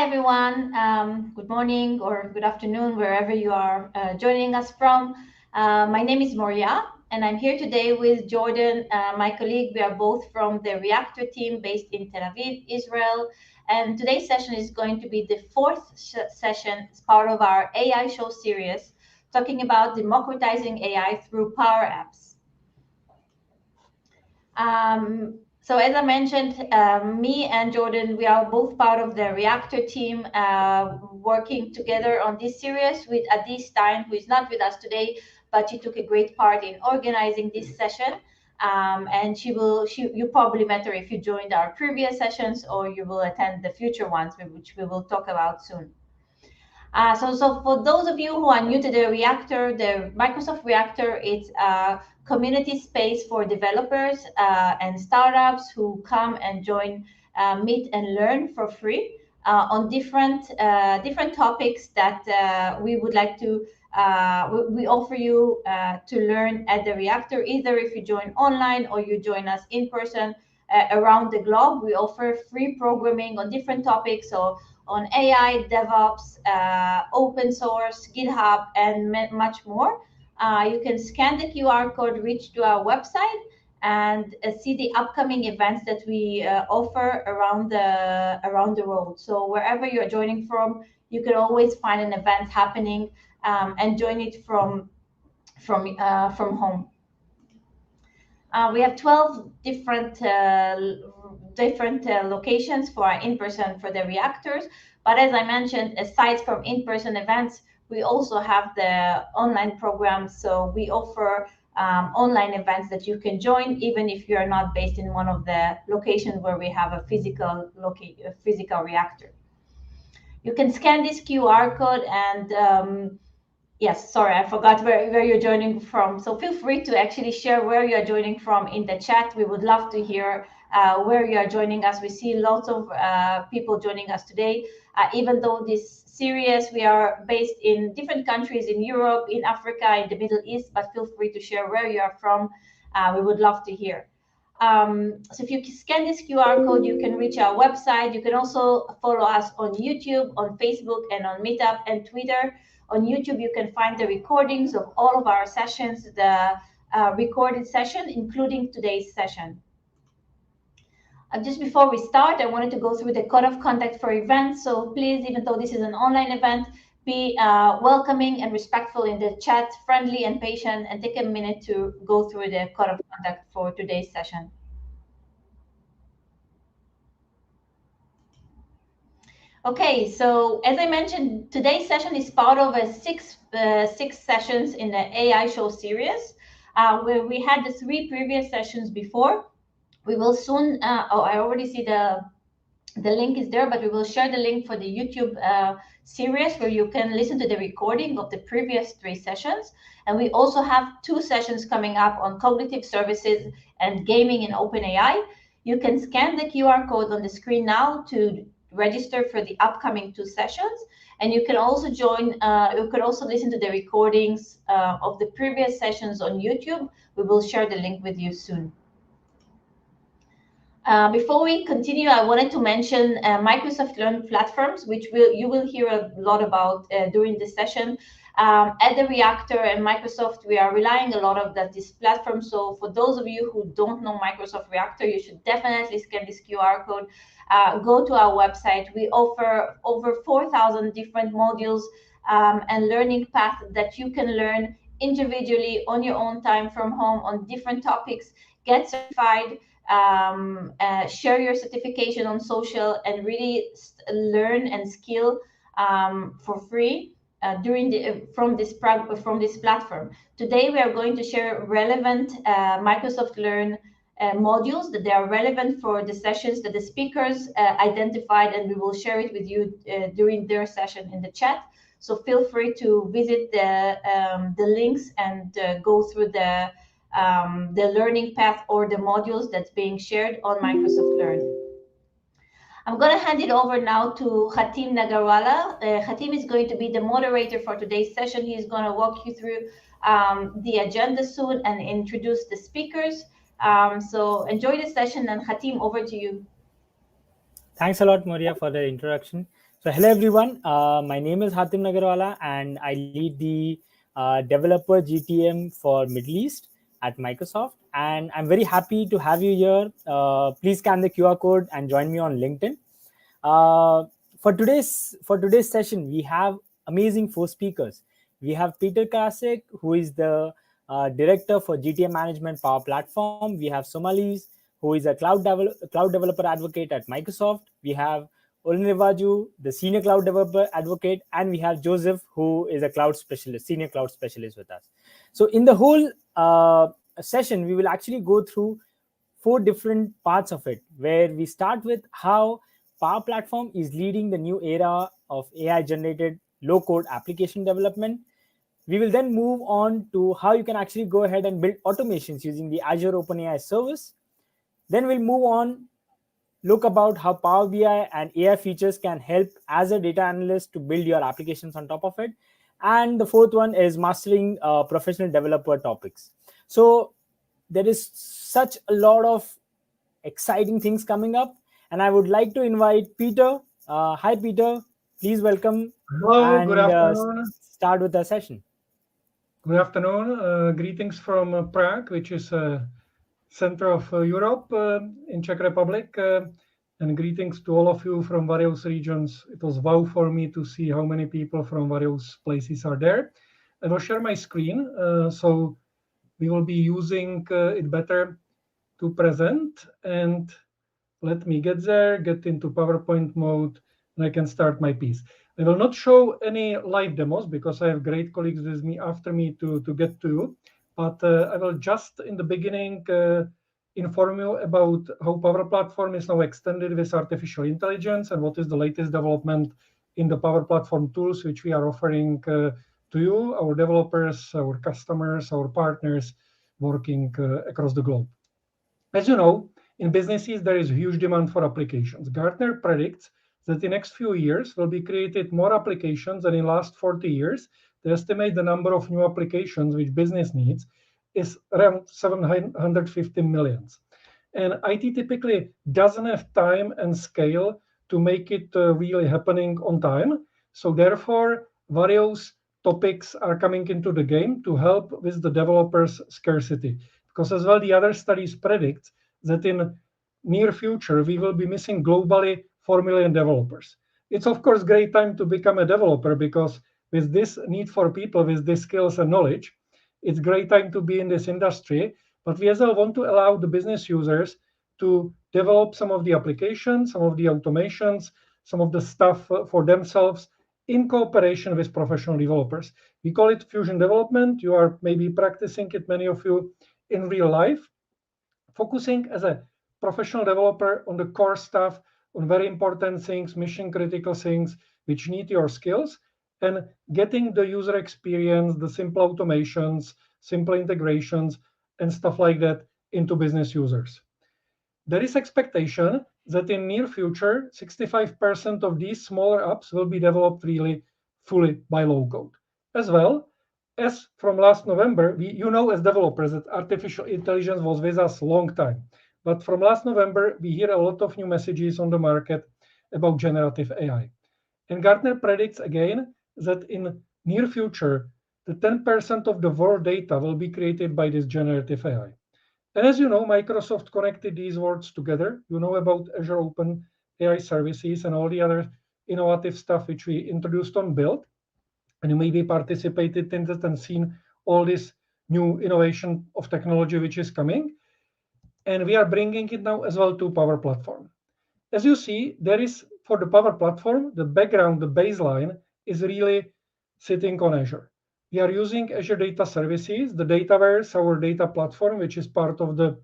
everyone. Good morning or good afternoon, wherever you are joining us from. My name is Moria, and I'm here today with Jordan, my colleague. We are both from the Reactor team based in Tel Aviv, Israel. And today's session is going to be the fourth session as part of our AI show series, talking about democratizing AI through Power Apps. So as I mentioned, me and Jordan, we are both part of the Reactor team, working together on this series with Adi Stein, who is not with us today, but she took a great part in organizing this session. And you probably met her if you joined our previous sessions, or you will attend the future ones, which we will talk about soon. So for those of you who are new to the Reactor, the Microsoft Reactor, it's a community space for developers and startups who come and join, meet and learn for free on different topics that we would like to, we offer you to learn at the Reactor, either if you join online or you join us in person around the globe. We offer free programming on different topics, so on AI, DevOps, open source, GitHub, and much more. You can scan the QR code, reach to our website, and see the upcoming events that we offer around the world. So wherever you're joining from, you can always find an event happening and join it from home. We have 12 different locations for our in-person for the reactors. But as I mentioned, aside from in-person events, we also have the online programs. So we offer online events that you can join, even if you are not based in one of the locations where we have a physical reactor. You can scan this QR code and yes, sorry, I forgot where you're joining from. So feel free to actually share where you're joining from in the chat. We would love to hear where you are joining us. We see lots of people joining us today. Even though this series, we are based in different countries in Europe, in Africa, in the Middle East, but feel free to share where you are from. We would love to hear. So if you scan this QR code, you can reach our website. You can also follow us on YouTube, on Facebook, and on Meetup and Twitter. On YouTube, you can find the recordings of all of our sessions, the recorded session, including today's session. Just before we start, I wanted to go through the code of conduct for events. So please, even though this is an online event, be welcoming and respectful in the chat, friendly and patient, and take a minute to go through the code of conduct for today's session. Okay, so as I mentioned, today's session is part of a six sessions in the AI show series, where we had the 3 previous sessions before. We will soon, oh, I already see the link is there, but we will share the link for the YouTube series where you can listen to the recording of the previous 3 sessions. And we also have 2 sessions coming up on cognitive services and gaming in OpenAI. You can scan the QR code on the screen now to register for the upcoming 2 sessions, and you can also join. You can also listen to the recordings of the previous sessions on YouTube. We will share the link with you soon. Before we continue, I wanted to mention Microsoft Learn platforms, which you will hear a lot about during this session. At the Reactor and Microsoft, we are relying a lot of this platform. So for those of you who don't know Microsoft Reactor, you should definitely scan this QR code. Go to our website. We offer over 4,000 different modules and learning paths that you can learn individually on your own time from home on different topics. Get certified, share your certification on social, and really learn and skill for free from this platform. Today we are going to share relevant Microsoft Learn modules that they are relevant for the sessions that the speakers identified, and we will share it with you during their session in the chat. So feel free to visit the links and go through the learning path or the modules that's being shared on Microsoft Learn. I'm going to hand it over now to Hatim Nagarwala. Hatim is going to be the moderator for today's session. He's going to walk you through the agenda soon and introduce the speakers. So enjoy the session, and Hatim, over to you. Thanks a lot, Maria, for the introduction. So, hello everyone. My name is Hatim Nagarwala, and I lead the developer GTM for Middle East at Microsoft. And I'm very happy to have you here. Please scan the QR code and join me on LinkedIn. Uh, for today's session, we have amazing four speakers. We have Peter Karasik, who is the director for GTM Management Power Platform. We have Somalis, who is a cloud developer advocate at Microsoft. We have Olnirvaju, the senior cloud developer advocate, and we have Joseph, who is a cloud specialist, senior cloud specialist with us. So, in the whole session, we will actually go through four different parts of it, where we start with how Power Platform is leading the new era of AI generated low code application development. We will then move on to how you can actually go ahead and build automations using the Azure OpenAI service. Then we'll move on, look about how Power BI and AI features can help as a data analyst to build your applications on top of it. And the fourth one is mastering professional developer topics. So there is such a lot of exciting things coming up, and I would like to invite Peter. Hi, Peter. Please welcome Hello, good and afternoon. start with the session. Good afternoon. Greetings from Prague, which is center of Europe in Czech Republic, and greetings to all of you from various regions. It was wow for me to see how many people from various places are there. I will share my screen, so we will be using it better to present. And let me get there, get into PowerPoint mode, and I can start my piece. I will not show any live demos because I have great colleagues with me after me to get to you. But I will just in the beginning inform you about how Power Platform is now extended with artificial intelligence and what is the latest development in the Power Platform tools which we are offering to you, our developers, our customers, our partners working across the globe. As you know, in businesses, there is huge demand for applications. Gartner predicts that in the next few years will be created more applications than in the last 40 years. They estimate the number of new applications which business needs is around 750 millions. And IT typically doesn't have time and scale to make it really happening on time. So therefore, various topics are coming into the game to help with the developers' scarcity. Because as well, the other studies predict that in near future we will be missing globally 4 million developers. It's of course great time to become a developer because with this need for people with these skills and knowledge, it's great time to be in this industry. But we as well want to allow the business users to develop some of the applications, some of the automations, some of the stuff for themselves in cooperation with professional developers. We call it fusion development. You are maybe practicing it, many of you, in real life, focusing as a professional developer on the core stuff, on very important things, mission critical things which need your skills, and getting the user experience, the simple automations, simple integrations, and stuff like that into business users. There is expectation that in near future, 65% of these smaller apps will be developed really fully by low code. As well as from last November, you know as developers that artificial intelligence was with us a long time. But from last November, we hear a lot of new messages on the market about generative AI. And Gartner predicts again that in near future, the 10% of the world data will be created by this generative AI. And as you know, Microsoft connected these words together. You know about Azure Open AI services and all the other innovative stuff which we introduced on Build. And you maybe participated in that and seen all this new innovation of technology which is coming. And we are bringing it now as well to Power Platform. As you see, there is for the Power Platform, the background, the baseline is really sitting on Azure. We are using Azure Data Services, the Dataverse, our data platform, which is part of the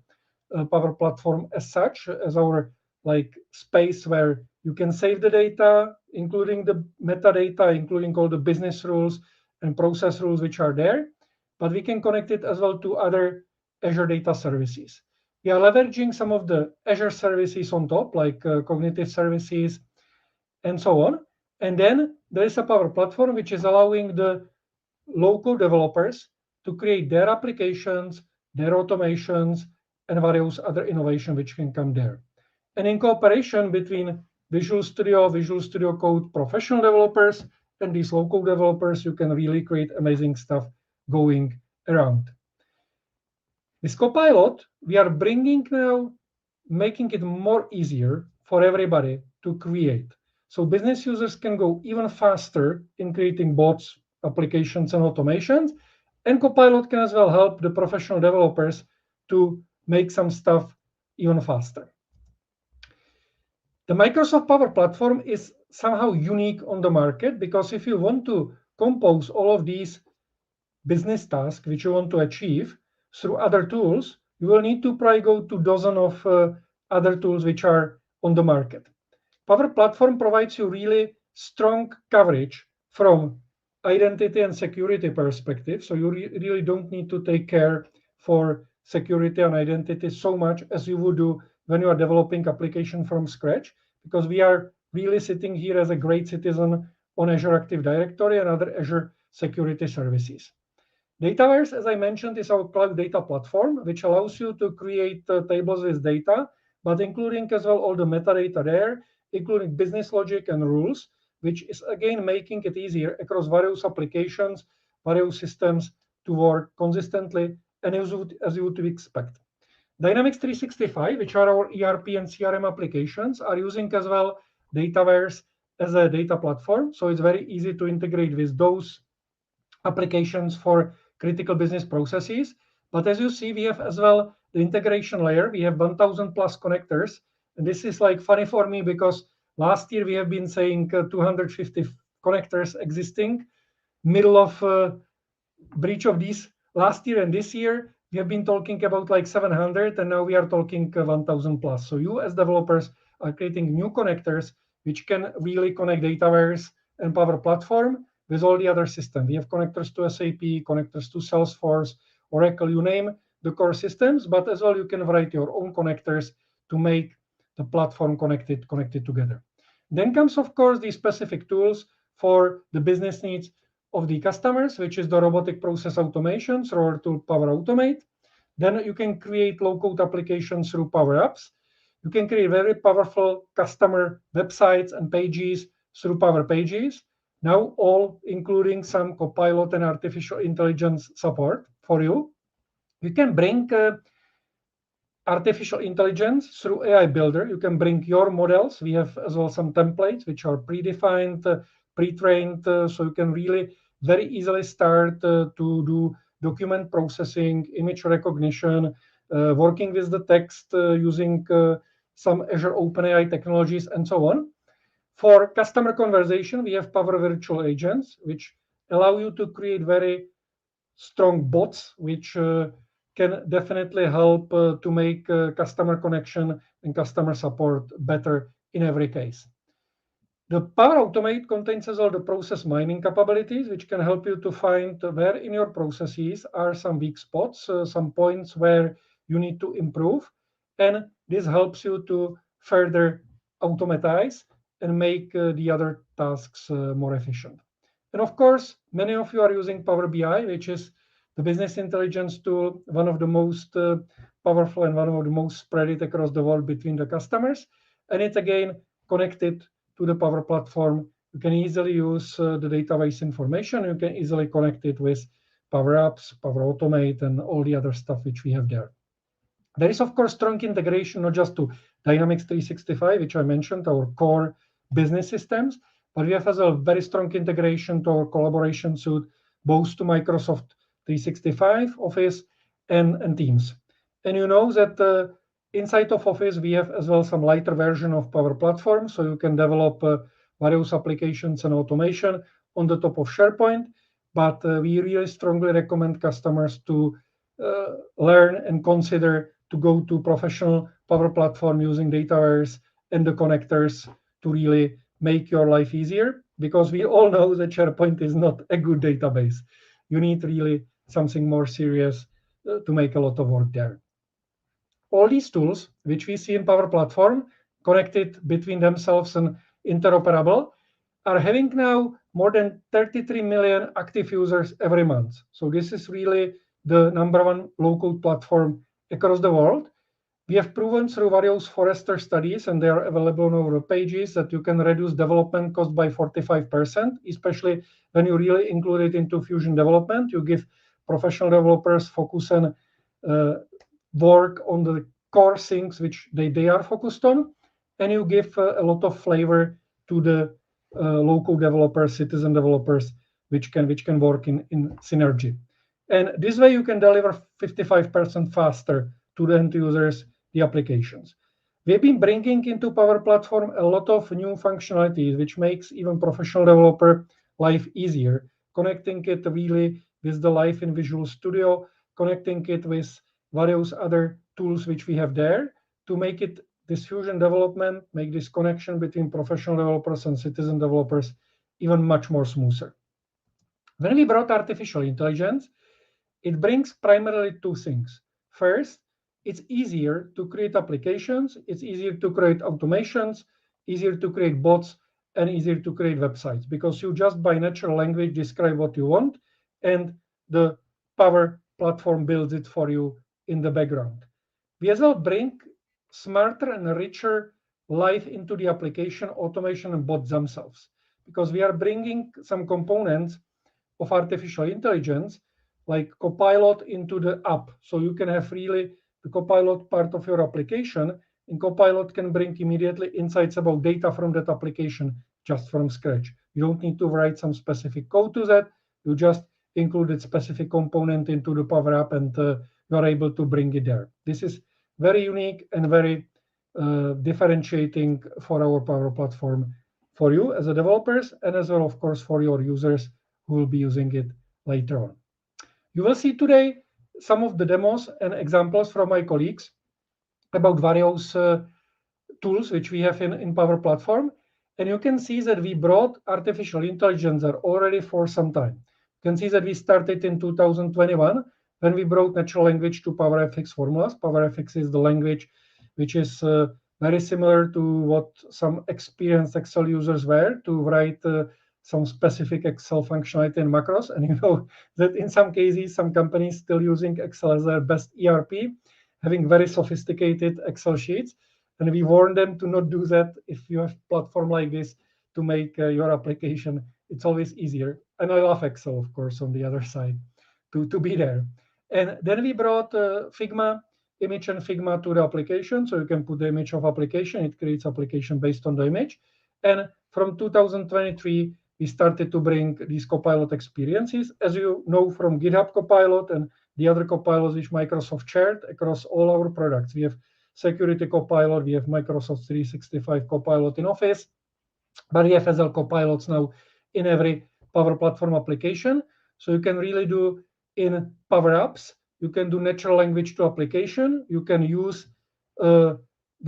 Power Platform as such, as our like space where you can save the data, including the metadata, including all the business rules and process rules which are there. But we can connect it as well to other Azure Data Services. We are leveraging some of the Azure services on top, like cognitive services and so on. And then there is a Power Platform, which is allowing the local developers to create their applications, their automations, and various other innovation which can come there. And in cooperation between Visual Studio Code professional developers, and these local developers, you can really create amazing stuff going around. With Copilot, we are bringing now, making it more easier for everybody to create. So business users can go even faster in creating bots, applications, and automations. And Copilot can as well help the professional developers to make some stuff even faster. The Microsoft Power Platform is somehow unique on the market, because if you want to compose all of these business tasks which you want to achieve through other tools, you will need to probably go to dozen of other tools which are on the market. Power Platform provides you really strong coverage from identity and security perspective. So you really don't need to take care for security and identity so much as you would do when you are developing application from scratch, because we are really sitting here as a great citizen on Azure Active Directory and other Azure security services. Dataverse, as I mentioned, is our cloud data platform, which allows you to create tables with data, but including as well all the metadata there, including business logic and rules, which is again making it easier across various applications, various systems to work consistently and as you would expect. Dynamics 365, which are our ERP and CRM applications, are using as well Dataverse as a data platform. So it's very easy to integrate with those applications for critical business processes. But as you see, we have as well the integration layer. We have 1,000 plus connectors. And this is like funny for me, because last year we have been saying 250 connectors existing. Middle of breach of these last year and this year, we have been talking about like 700, and now we are talking 1,000 plus. So you as developers are creating new connectors which can really connect Dataverse and Power Platform with all the other systems. We have connectors to SAP, connectors to Salesforce, Oracle, you name the core systems, but as well you can write your own connectors to make the platform connected together. Then comes, of course, the specific tools for the business needs of the customers, which is the robotic process automation through our tool Power Automate. Then you can create low-code applications through Power Apps. You can create very powerful customer websites and pages through Power Pages. Now all including some Copilot and artificial intelligence support for you. You can bring artificial intelligence through AI Builder. You can bring your models. We have as well some templates which are predefined, pre-trained, so you can really very easily start to do document processing, image recognition, working with the text using some Azure OpenAI technologies and so on. For customer conversation, we have Power Virtual Agents, which allow you to create very strong bots, which can definitely help to make customer connection and customer support better in every case. The Power Automate contains as well the process mining capabilities, which can help you to find where in your processes are some weak spots, some points where you need to improve. And this helps you to further automatize and make the other tasks more efficient. And of course, many of you are using Power BI, which is the business intelligence tool, one of the most powerful and one of the most spread it across the world between the customers. And it's again connected to the Power Platform. You can easily use the database information. You can easily connect it with Power Apps, Power Automate, and all the other stuff which we have there. There is, of course, strong integration, not just to Dynamics 365, which I mentioned, our core business systems, but we have as well very strong integration to our collaboration suite, both to Microsoft 365, Office, and Teams. And you know that inside of Office, we have as well some lighter version of Power Platform, so you can develop various applications and automation on the top of SharePoint. But we really strongly recommend customers to learn and consider to go to professional Power Platform using Dataverse and the connectors to really make your life easier, because we all know that SharePoint is not a good database. You need really something more serious to make a lot of work there. All these tools, which we see in Power Platform, connected between themselves and interoperable, are having now more than 33 million active users every month. So this is really the number one local platform across the world. We have proven through various Forrester studies, and they are available on our pages, that you can reduce development cost by 45%, especially when you really include it into Fusion development. You give professional developers focus and work on the core things which they are focused on, and you give a lot of flavor to the local developers, citizen developers, which can work in synergy. And this way you can deliver 55% faster to the end users the applications. We've been bringing into Power Platform a lot of new functionalities, which makes even professional developer life easier, connecting it really with the life in Visual Studio, connecting it with various other tools which we have there to make it this Fusion development, make this connection between professional developers and citizen developers even much more smoother. When we brought artificial intelligence, it brings primarily two things. First, it's easier to create applications, it's easier to create automations, easier to create bots, and easier to create websites, because you just by natural language describe what you want, and the Power Platform builds it for you in the background. We as well bring smarter and richer life into the application, automation, and bots themselves, because we are bringing some components of artificial intelligence like Copilot into the app. So you can have really the Copilot part of your application, and Copilot can bring immediately insights about data from that application just from scratch. You don't need to write some specific code to that. You just included specific component into the Power App, and you are able to bring it there. This is very unique and very differentiating for our Power Platform for you as a developers, and as well, of course, for your users who will be using it later on. You will see today some of the demos and examples from my colleagues about various tools which we have in Power Platform. And you can see that we brought artificial intelligence there already for some time. You can see that we started in 2021 when we brought natural language to PowerFX formulas. PowerFX is the language which is very similar to what some experienced Excel users were to write some specific Excel functionality and macros. And you know that in some cases, some companies still using Excel as their best ERP, having very sophisticated Excel sheets. And we warn them to not do that if you have a platform like this to make your application. It's always easier. And I love Excel, of course, on the other side to be there. And then we brought Figma, image and Figma to the application. So you can put the image of application. It creates application based on the image. And from 2023, we started to bring these Copilot experiences. As you know from GitHub Copilot and the other Copilots which Microsoft shared across all our products. We have Security Copilot, we have Microsoft 365 Copilot in Office, but we have as well Copilots now in every Power Platform application. So you can really do in Power Apps, you can do natural language to application, you can use the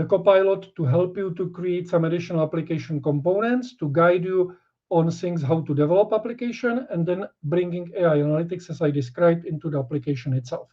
Copilot to help you to create some additional application components, to guide you on things how to develop application, and then bringing AI analytics, as I described, into the application itself.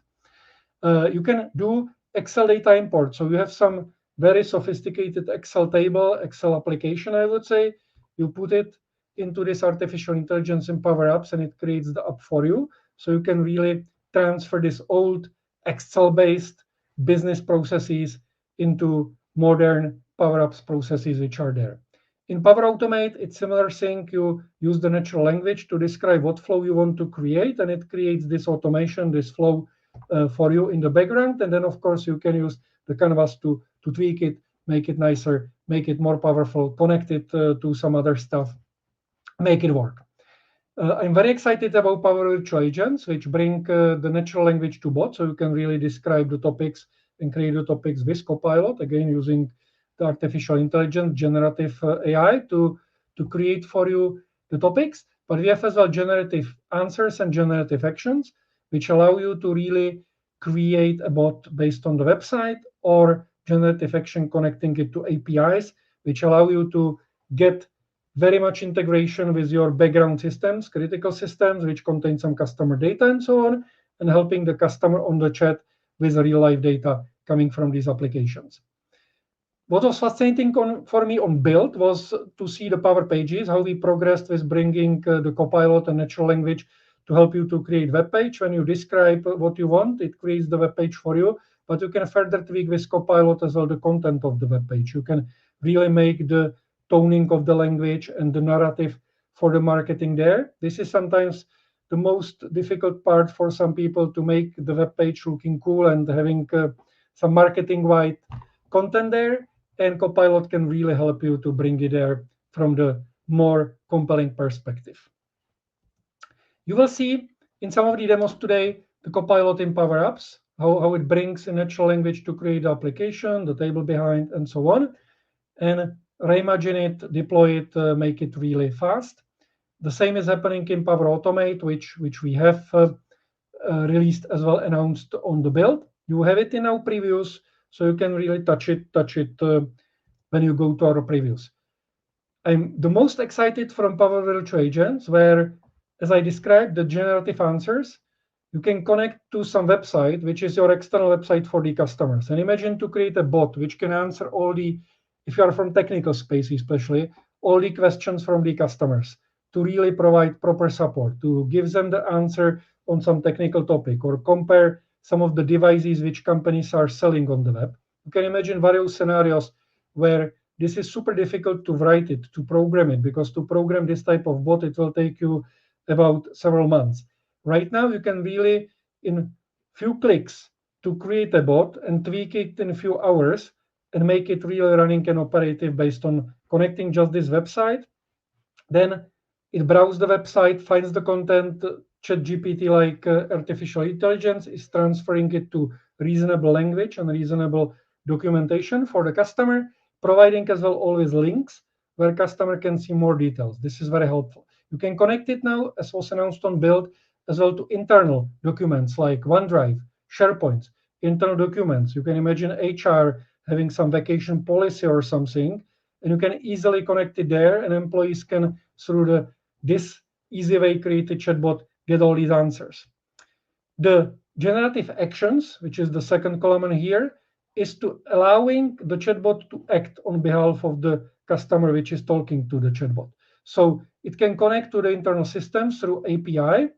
You can do Excel data import. So you have some very sophisticated Excel table, Excel application, I would say. You put it into this artificial intelligence in Power Apps, and it creates the app for you. So you can really transfer this old Excel-based business processes into modern Power Apps processes which are there. In Power Automate, it's similar thing. You use the natural language to describe what flow you want to create, and it creates this automation, this flow for you in the background. And then, of course, you can use the canvas to tweak it, make it nicer, make it more powerful, connect it to some other stuff, make it work. I'm very excited about Power Virtual Agents, which bring the natural language to bots, so you can really describe the topics and create the topics with Copilot, again, using the artificial intelligence, generative AI to create for you the topics. But we have as well generative answers and generative actions, which allow you to really create a bot based on the website, or generative action connecting it to APIs, which allow you to get very much integration with your background systems, critical systems, which contain some customer data and so on, and helping the customer on the chat with real life data coming from these applications. What was fascinating for me on build was to see the Power Pages, how we progressed with bringing the Copilot and natural language to help you to create web page. When you describe what you want, it creates the web page for you. but you can further tweak with Copilot as well the content of the web page. You can really make the toning of the language and the narrative for the marketing there. This is sometimes the most difficult part for some people, to make the web page looking cool and having some marketing white content there. And Copilot can really help you to bring it there from the more compelling perspective. You will see in some of the demos today the Copilot in Power Apps, how it brings a natural language to create the application, the table behind, and so on, and reimagine it, deploy it, make it really fast. The same is happening in Power Automate, which we have released as well, announced on the build. You have it in our previews, so you can really touch it when you go to our previews. I'm the most excited from Power Virtual Agents, where, as I described, the generative answers, you can connect to some website, which is your external website for the customers. And imagine to create a bot which can answer all the, if you are from technical space especially, all the questions from the customers, to really provide proper support, to give them the answer on some technical topic, or compare some of the devices which companies are selling on the web. You can imagine various scenarios where this is super difficult to write it, to program it, because to program this type of bot, it will take you about several months. Right now, you can really, in few clicks, to create a bot and tweak it in a few hours and make it really running and operative based on connecting just this website. Then it browses the website, finds the content, ChatGPT like artificial intelligence is transferring it to reasonable language and reasonable documentation for the customer, providing as well always links where customer can see more details. This is very helpful. You can connect it now, as was announced on build, as well to internal documents like OneDrive, SharePoint, internal documents. You can imagine HR having some vacation policy or something, and you can easily connect it there, and employees can, through this easy way created chatbot, get all these answers. The generative actions, which is the second column here, is to allowing the chatbot to act on behalf of the customer which is talking to the chatbot. So it can connect to the internal systems through API.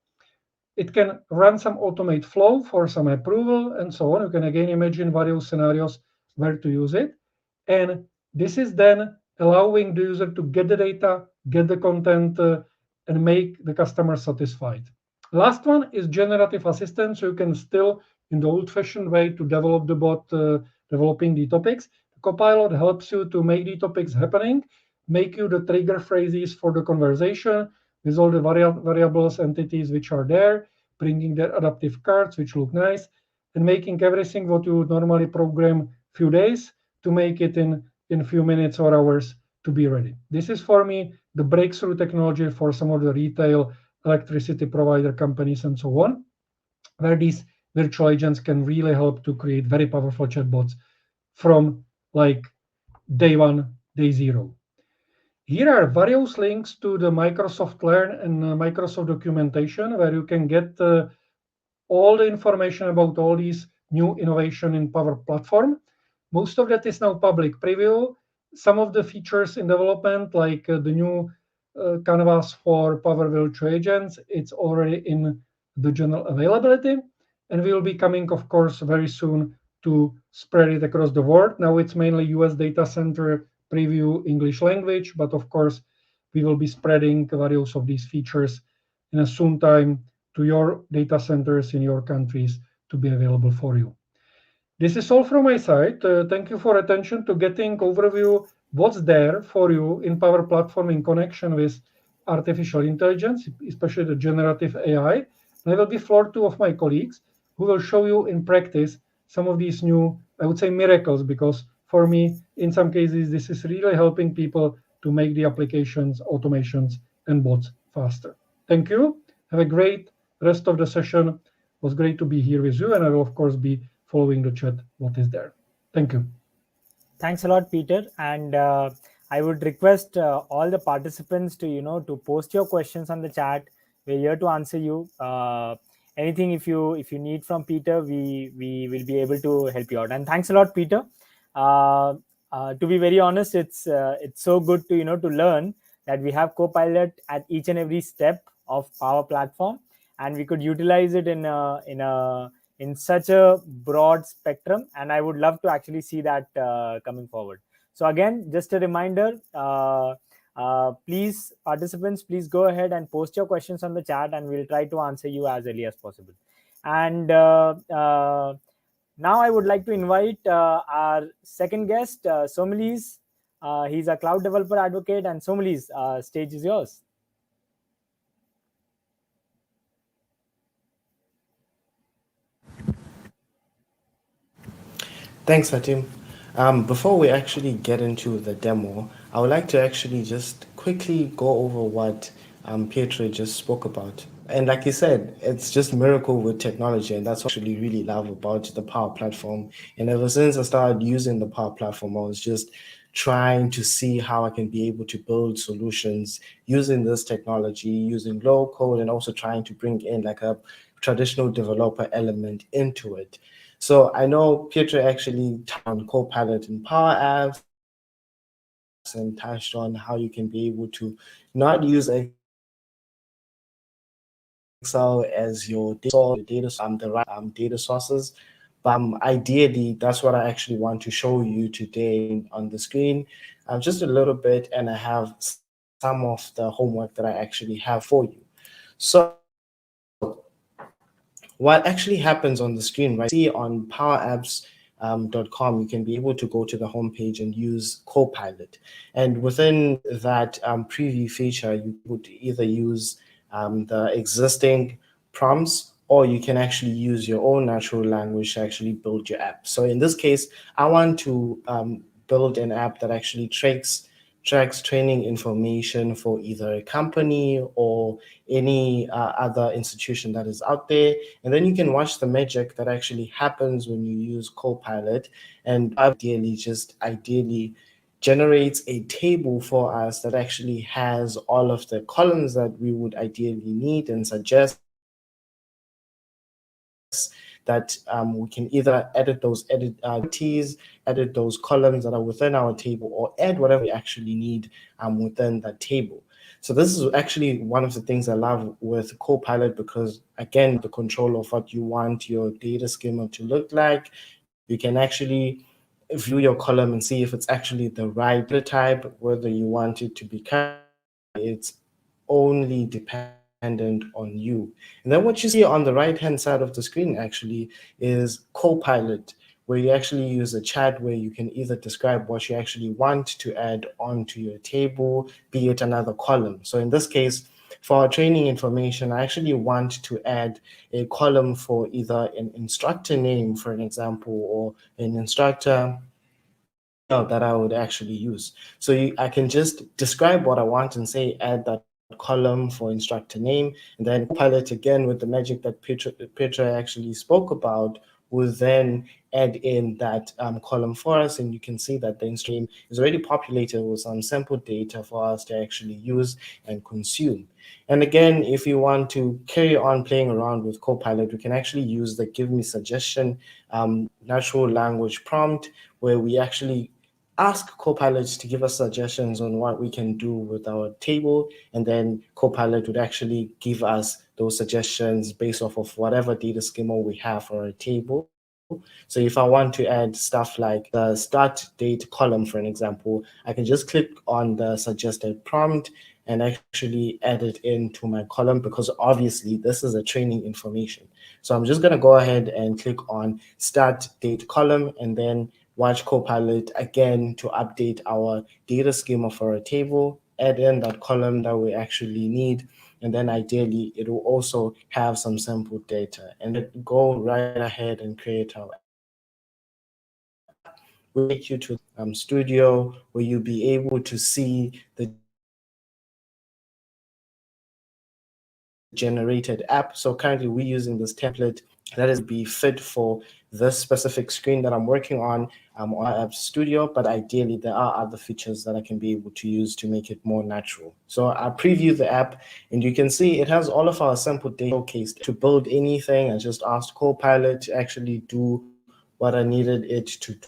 It can run some automate flow for some approval and so on. You can again imagine various scenarios where to use it. And this is then allowing the user to get the data, get the content, and make the customer satisfied. Last one is generative assistant. So you can still, in the old-fashioned way, to develop the bot, developing the topics. Copilot helps you to make the topics happening, make you the trigger phrases for the conversation with all the variables, entities which are there, bringing their adaptive cards, which look nice, and making everything what you would normally program few days to make it in few minutes or hours to be ready. This is, for me, the breakthrough technology for some of the retail electricity provider companies and so on, where these virtual agents can really help to create very powerful chatbots from like day one, day zero. Here are various links to the Microsoft Learn and Microsoft documentation, where you can get all the information about all these new innovation in Power Platform. Most of that is now public preview. Some of the features in development, like the new canvas for Power Virtual Agents, it's already in the general availability, and we will be coming, of course, very soon to spread it across the world. Now it's mainly US data center preview English language, but of course, we will be spreading various of these features in a soon time to your data centers in your countries to be available for you. This is all from my side. Thank you for attention to getting overview what's there for you in Power Platform in connection with artificial intelligence, especially the generative AI. I will be floor two of my colleagues who will show you in practice some of these new, I would say, miracles, because for me, in some cases, this is really helping people to make the applications, automations, and bots faster. Thank you. Have a great rest of the session. It was great to be here with you, and I will, of course, be following the chat what is there. Thank you. Thanks a lot, Peter. And I would request all the participants to to post your questions on the chat. We're here to answer you. Anything if you need from Peter, we will be able to help you out. And thanks a lot, Peter. To be very honest, it's so good to to learn that we have Copilot at each and every step of our platform, and we could utilize it in a in such a broad spectrum, and I would love to actually see that coming forward. So again, just a reminder, please, participants, please go ahead and post your questions on the chat, and we'll try to answer you as early as possible. And now I would like to invite our second guest, Somalis. He's a cloud developer advocate, and Somalis, stage is yours. Thanks, Hatim. Before we actually get into the demo, I would like to actually just quickly go over what Pietro just spoke about. And like you said, it's just miracle with technology, and that's what I actually really love about the Power Platform. And ever since I started using the Power Platform, I was just trying to see how I can be able to build solutions using this technology, using low code, and also trying to bring in like a traditional developer element into it. So I know Pietro actually touched on Copilot and Power Apps and touched on how you can be able to not use Excel as your data source, but use Power Apps as the right data sources. But ideally, that's what I actually want to show you today on the screen, just a little bit, and I have some of the homework that I actually have for you. So what actually happens on the screen, right? You see on powerapps.com, you can be able to go to the homepage and use Copilot. And within that preview feature, you would either use the existing prompts, or you can actually use your own natural language to actually build your app. So in this case, I want to build an app that actually tracks training information for either a company or any other institution that is out there. And then you can watch the magic that actually happens when you use Copilot. And ideally generates a table for us that actually has all of the columns that we would ideally need, and suggests that we can either edit those properties, edit those columns that are within our table, or add whatever we actually need within that table. So this is actually one of the things I love with Copilot, because again, the control of what you want your data schema to look like. You can actually view your column and see if it's actually the right data type, whether you want it to be it's only dependent on you. And then what you see on the right hand side of the screen actually is Copilot, where you actually use a chat where you can either describe what you actually want to add onto your table, be it another column. So in this case, for our training information, I actually want to add a column for either an instructor name, for an example, or an instructor email that I would actually use. So I can just describe what I want and say add that column for instructor name, and then Copilot, again with the magic that Petra actually spoke about, will then add in that column for us, and you can see that the instructor name is already populated with some sample data for us to actually use and consume. And again, if you want to carry on playing around with Copilot, we can actually use the give me suggestion natural language prompt, where we actually ask Copilot to give us suggestions on what we can do with our table, and then Copilot would actually give us those suggestions based off of whatever data schema we have for our table. So if I want to add stuff like the start date column, for an example, I can just click on the suggested prompt and actually add it into my column, because obviously this is a training information. So I'm just going to go ahead and click on start date column, and then watch Copilot again to update our data schema for a table, add in that column that we actually need, and then ideally it will also have some sample data, and then go right ahead and create our app. We take you to studio, where you'll be able to see the generated app. So currently we're using this template that is actually be fit for this specific screen that I'm working on Power App Studio. But ideally, there are other features that I can be able to use to make it more natural. So I preview the app, and you can see it has all of our sample data showcased. To build anything, I just asked Copilot to actually do what I needed it to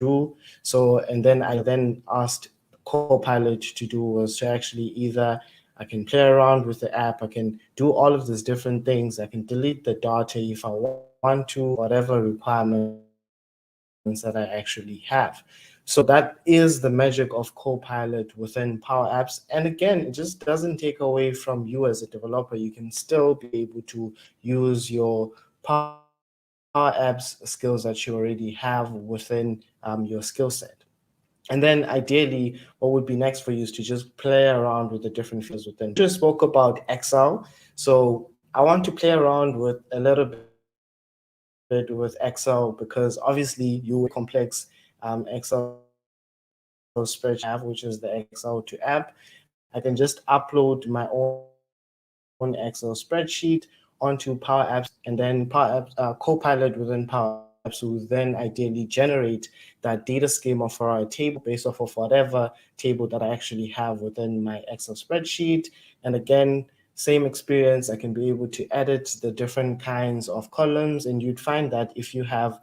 do. So, and then I then asked Copilot to do was to actually either I can play around with the app, I can do all of these different things, I can delete the data if I want to, want to whatever requirements that I actually have. So that is the magic of Copilot within Power Apps. And again, it just doesn't take away from you as a developer. You can still be able to use your Power Apps skills that you already have within your skill set. And then ideally, what would be next for you is to just play around with the different features within. Just spoke about Excel. So I want to play around with a little bit with Excel because obviously you complex Excel spreadsheet have, which is the Excel to app. I can just upload my own Excel spreadsheet onto Power Apps, and then Copilot within Power Apps will then ideally generate that data schema for our table based off of whatever table that I actually have within my Excel spreadsheet. And again, same experience, I can be able to edit the different kinds of columns, and you'd find that if you have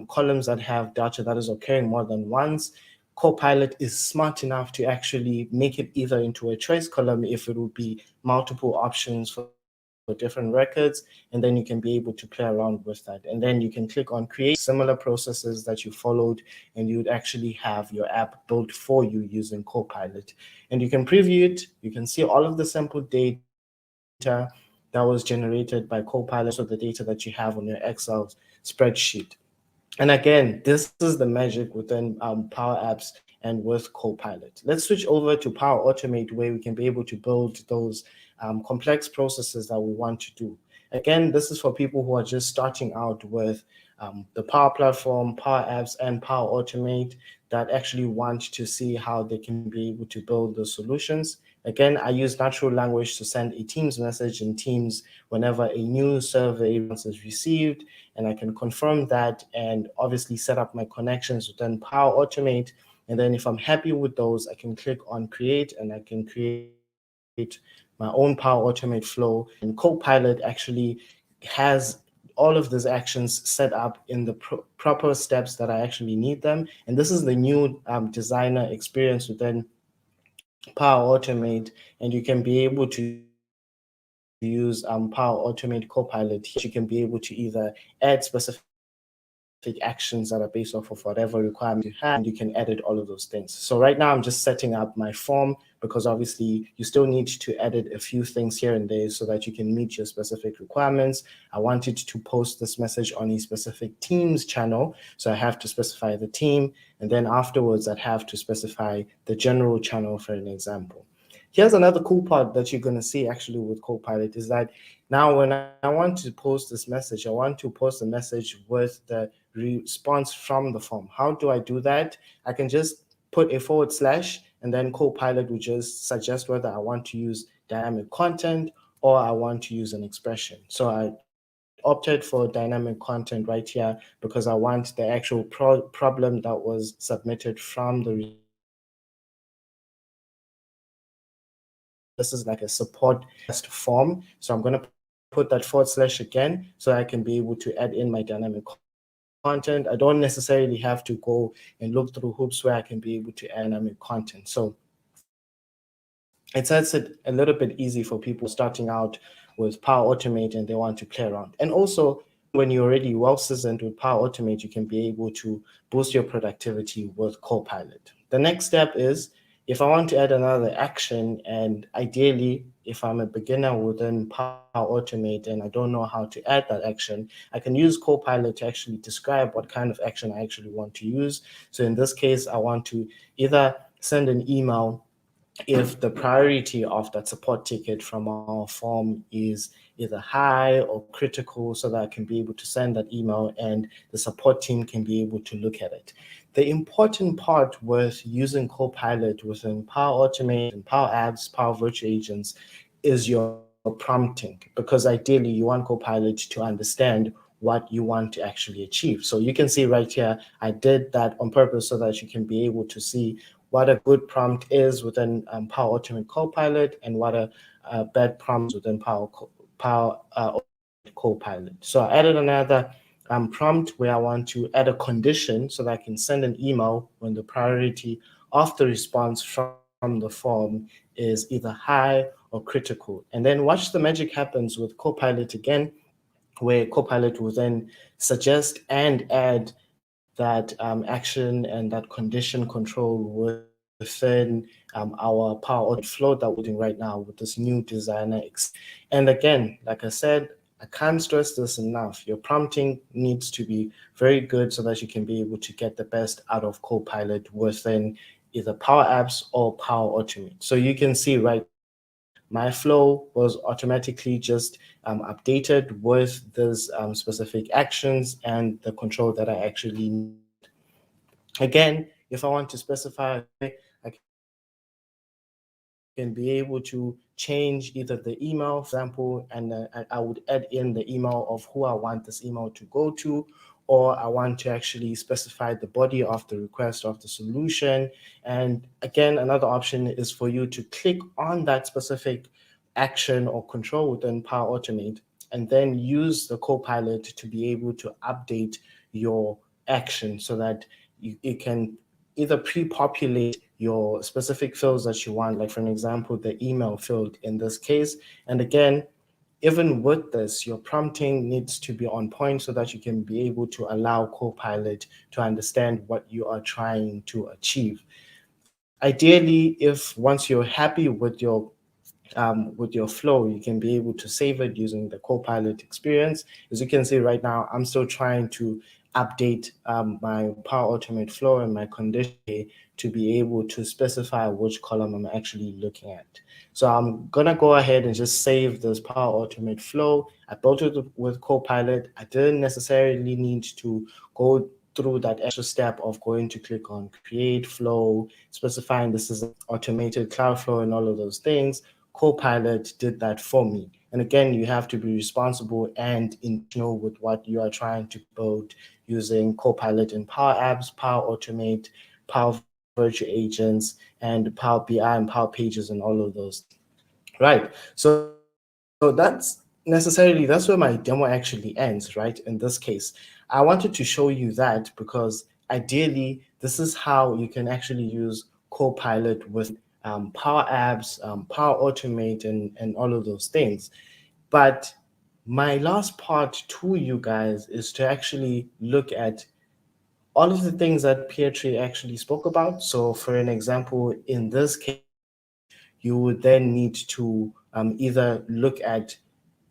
columns that have data that is occurring more than once, Copilot is smart enough to actually make it either into a choice column if it would be multiple options for different records, and then you can be able to play around with that. And then you can click on create, and then you can edit similar processes that you followed, and you'd actually have your app built for you using Copilot. And you can preview it, you can see all of the sample data that was generated by Copilot, and also the data that you have on your Excel spreadsheet. And again, this is the magic within Power Apps and with Copilot. Let's switch over to Power Automate, where we can be able to build those complex processes that we want to do. Again, this is for people who are just starting out with the Power Platform, Power Apps, and Power Automate that actually want to see how they can be able to build the solutions. Again, I use natural language to send a Teams message in Teams whenever a new survey response is received, and I can confirm that and obviously set up my connections within Power Automate. And then if I'm happy with those, I can click on create, and I can create my own Power Automate flow. And Copilot actually has all of these actions set up in the proper steps that I actually need them. And this is the new designer experience within Power Automate, and you can be able to use Power Automate Copilot here. So you can be able to either add specific actions that are based off of whatever requirements you have, and you can edit all of those things. So right now I'm just setting up my form because obviously you still need to edit a few things here and there so that you can meet your specific requirements. I wanted to post this message on a specific Teams channel, so I have to specify the team, and then afterwards I'd have to specify the general channel for an example. Here's another cool part that you're going to see actually with Copilot is that now when I want to post this message, I want to post the message with the response from the form. How do I do that? I can just put a forward slash, and then Copilot will just suggest whether I want to use dynamic content or I want to use an expression. So I opted for dynamic content right here because I want the actual problem that was submitted from the respondents to be able to be addressed. So this is like a support request form. So I'm going to put that forward slash again so I can be able to add in my dynamic content. I don't necessarily have to go and look through hoops where I can be able to add dynamic content. So it sets it a little bit easy for people who are starting out with Power Automate and they want to play around. And also, when you're already well seasoned with Power Automate, you can be able to boost your productivity with Copilot. The next step is if I want to add another action, and ideally, if I'm a beginner within Power Automate and I don't know how to add that action, I can use Copilot to actually describe what kind of action I actually want to use. So in this case, I want to either send an email if the priority of that support ticket from our form is either high or critical, so that I can be able to send that email and the support team can be able to look at it. The important part with using Copilot within Power Automate and Power Apps, Power Virtual Agents is your prompting, because ideally you want Copilot to understand what you want to actually achieve. So you can see right here, I did that on purpose so that you can be able to see what a good prompt is within Power Automate Copilot and what a bad prompt is within Power Automate Copilot. So I added another prompt where I want to add a condition so that I can send an email when the priority of the response from the form is either high or critical. And then watch the magic happens with Copilot again. where Copilot will then suggest and add that action and that condition control within our Power Automate flow that we're doing right now with this new designer experience. And again, like I said, I can't stress this enough. Your prompting needs to be very good so that you can be able to get the best out of Copilot within either Power Apps or Power Automate. So you can see right now, my flow was automatically just updated with these specific actions and the control that I actually need. Again, if I want to specify, I can be able to change either the email, for example, and I would add in the email of who I want this email to go to, or I want to actually specify the body of the request of the solution. And again, another option is for you to click on that specific action or control within Power Automate, and then use the Copilot to be able to update your action so that it can either pre-populate your specific fields that you want, like for an example, the email field in this case. And again, even with this, your prompting needs to be on point so that you can be able to allow Copilot to understand what you are trying to achieve. Ideally, if once you're happy with your flow, you can be able to save it using the Copilot experience. As you can see right now, I'm still trying to update my Power Automate flow and my condition to be able to specify which column I'm actually looking at. So I'm gonna go ahead and just save this Power Automate flow. I built it with Copilot. I didn't necessarily need to go through that extra step of going to click on create flow, specifying this is automated cloud flow and all of those things. Copilot did that for me. And again, you have to be responsible and intentional with what you are trying to build using Copilot in Power Apps, Power Automate, Power Virtual Agents, and Power BI and Power Pages and all of those. Right. So that's where my demo actually ends, right? In this case, I wanted to show you that because ideally, this is how you can actually use Copilot with Power Apps, Power Automate, and all of those things. But my last part to you guys is to actually look at all of the things that Pietri actually spoke about. So, for an example, in this case, you would then need to either look at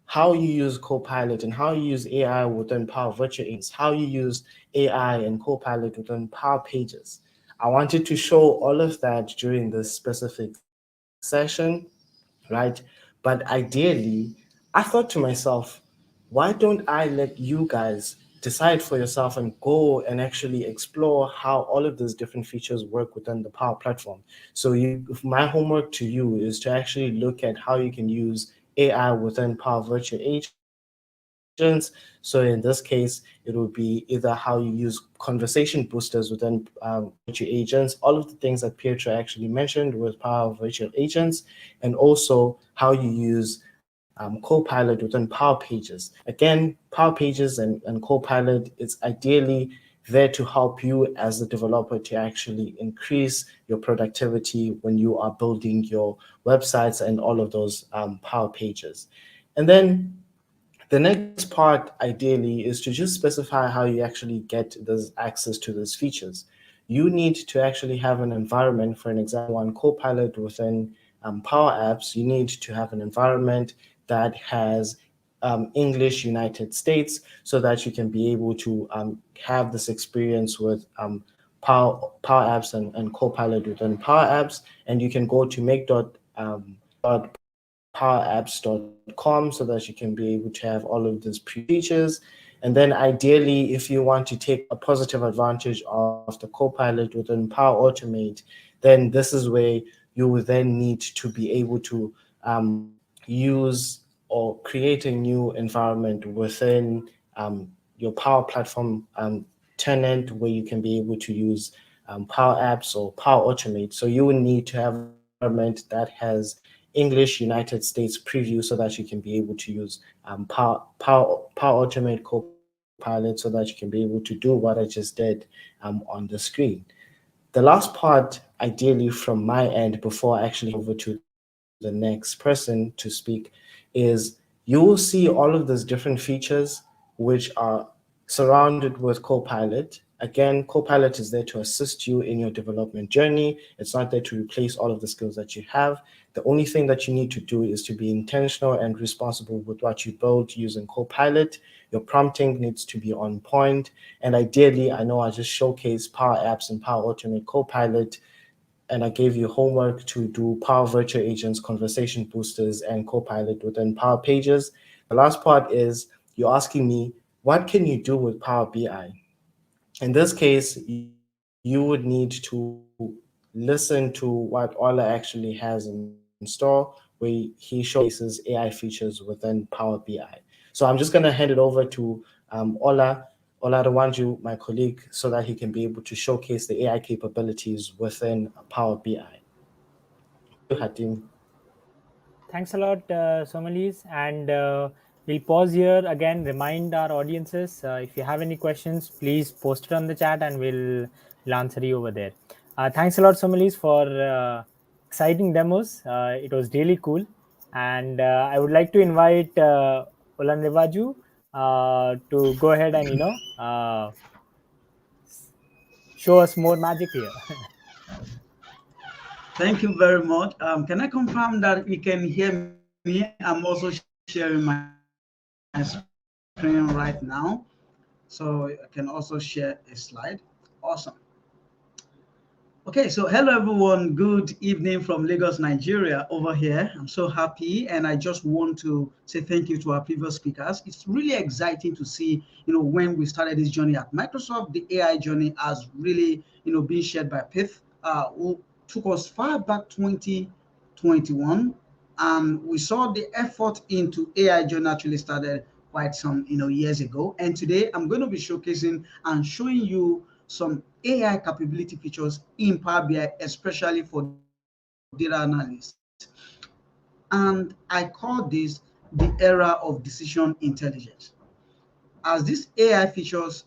how you use Copilot and how you use AI within Power Virtual Agents, how you use AI and Copilot within Power Pages. I wanted to show all of that during this specific session, right? But ideally, I thought to myself, why don't I let you guys decide for yourself and go and actually explore how all of these different features work within the Power Platform? So my homework to you is to actually look at how you can use AI within Power Virtual Agents. So in this case, it will be either how you use conversation boosters within Power Virtual Agents, all of the things that Pietro actually mentioned with Power Virtual Agents, and also how you use Copilot within Power Pages. Again, Power Pages and Copilot is ideally there to help you as a developer to actually increase your productivity when you are building your websites and all of those Power Pages. And then the next part, ideally, is to just specify how you actually get this access to these features. You need to actually have an environment, for an example, on Copilot within Power Apps, you need to have an environment that has English United States so that you can be able to have this experience with Power Apps and Copilot within Power Apps. And you can go to make.powerapps.com so that you can be able to have all of these features. And then ideally, if you want to take a positive advantage of the Copilot within Power Automate, then this is where you will then need to be able to use or create a new environment within your Power Platform tenant where you can be able to use Power Apps or Power Automate. So you will need to have an environment that has English United States preview so that you can be able to use Power Automate Copilot so that you can be able to do what I just did on the screen. The last part, ideally from my end, before I actually over to the next person to speak, is you you will see all of those different features which are surrounded with Copilot. Again, Copilot is there to assist you in your development journey. It's not there to replace all of the skills that you have. The only thing that you need to do is to be intentional and responsible with what you build using Copilot. Your prompting needs to be on point. And ideally, I know I just showcased Power Apps and Power Automate Copilot, and I gave you homework to do Power Virtual Agents, Conversation Boosters, and Copilot within Power Pages. The last part is you're asking me, what can you do with Power BI? In this case, you would need to listen to what Ola actually has in store, where he showcases AI features within Power BI. So I'm just going to hand it over to Ola Rawanju, my colleague, so that he can be able to showcase the AI capabilities within Power BI. Over to you, Hatim. Thanks a lot, Somalis. And we'll pause here again, remind our audiences, if you have any questions, please post it on the chat and we'll answer you over there. Thanks a lot, Somalis, for exciting demos. It was really cool. And I would like to invite Olan Rivaju to go ahead and, show us more magic here. Thank you very much. Can I confirm that you can hear me? I'm also sharing my screen right now. So I can also share a slide. Awesome. Okay, so hello everyone. Good evening from Lagos, Nigeria over here. I'm so happy and I just want to say thank you to our previous speakers. It's really exciting to see, when we started this journey at Microsoft, the AI journey has really, been shared by Pith, who took us far back 2021, and we saw the effort into AI journey actually started quite some years ago. And today I'm going to be showcasing and showing you some AI capability features in Power BI, especially for data analysts. And I call this the era of decision intelligence. As these AI features,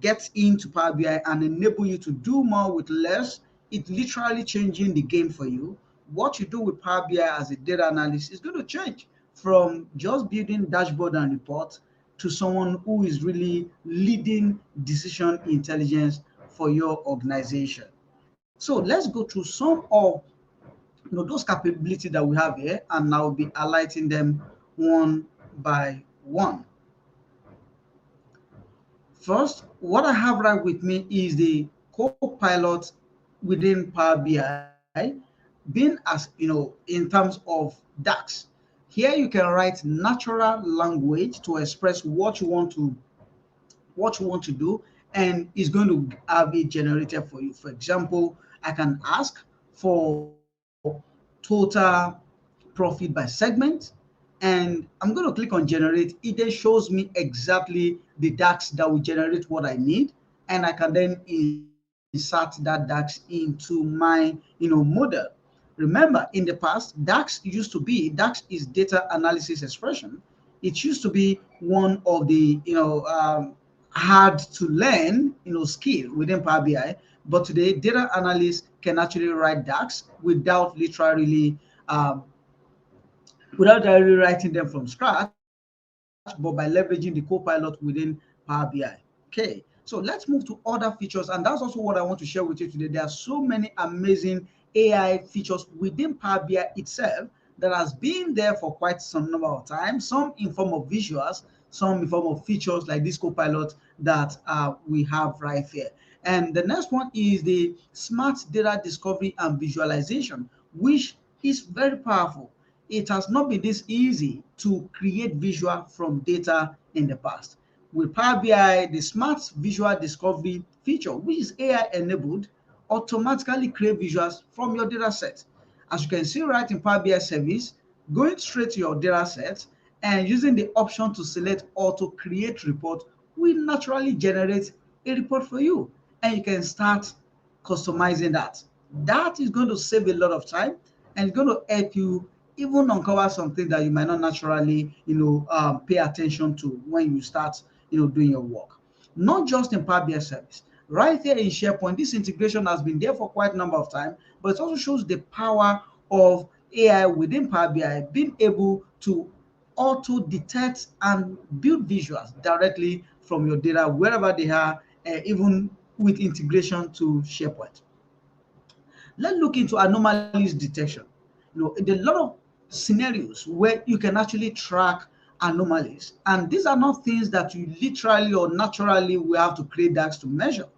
get into Power BI and enable you to do more with less, it literally changing the game for you. What you do with Power BI as a data analyst is going to change from just building dashboard and reports to someone who is really leading decision intelligence for your organization. So let's go through some of those capabilities that we have here, and I'll be highlighting them one by one. First, what I have right with me is the co-pilot within Power BI, being as in terms of DAX. Here you can write natural language to express what you want to do, and it's going to have it generated for you. For example, I can ask for total profit by segment, and I'm going to click on generate. It then shows me exactly the DAX that will generate what I need, and I can then insert that DAX into my model. Remember, in the past, DAX is data analysis expression. It used to be one of the hard to learn skill within Power BI, but today data analysts can actually write DAX without directly writing them from scratch, but by leveraging the co-pilot within Power BI. Okay, so let's move to other features, and that's also what I want to share with you today. There are so many amazing AI features within Power BI itself that has been there for quite some number of time, some in form of visuals, some in form of features like this co-pilot that we have right here. And the next one is the smart data discovery and visualization, which is very powerful. It has not been this easy to create visual from data in the past. With Power BI, the smart visual discovery feature, which is AI enabled, automatically create visuals from your data set. As you can see right in Power BI service, going straight to your data set and using the option to select auto create report will naturally generate a report for you, and you can start customizing that. That is going to save a lot of time, and it's going to help you even uncover something that you might not naturally pay attention to when you start doing your work. Not just in Power BI service, right here in SharePoint, this integration has been there for quite a number of time, but it also shows the power of AI within Power BI being able to auto detect and build visuals directly from your data wherever they are, even with integration to SharePoint. Let's look into anomalies detection. There are a lot of scenarios where you can actually track anomalies, and these are not things that you literally or naturally will have to create DAX to measure.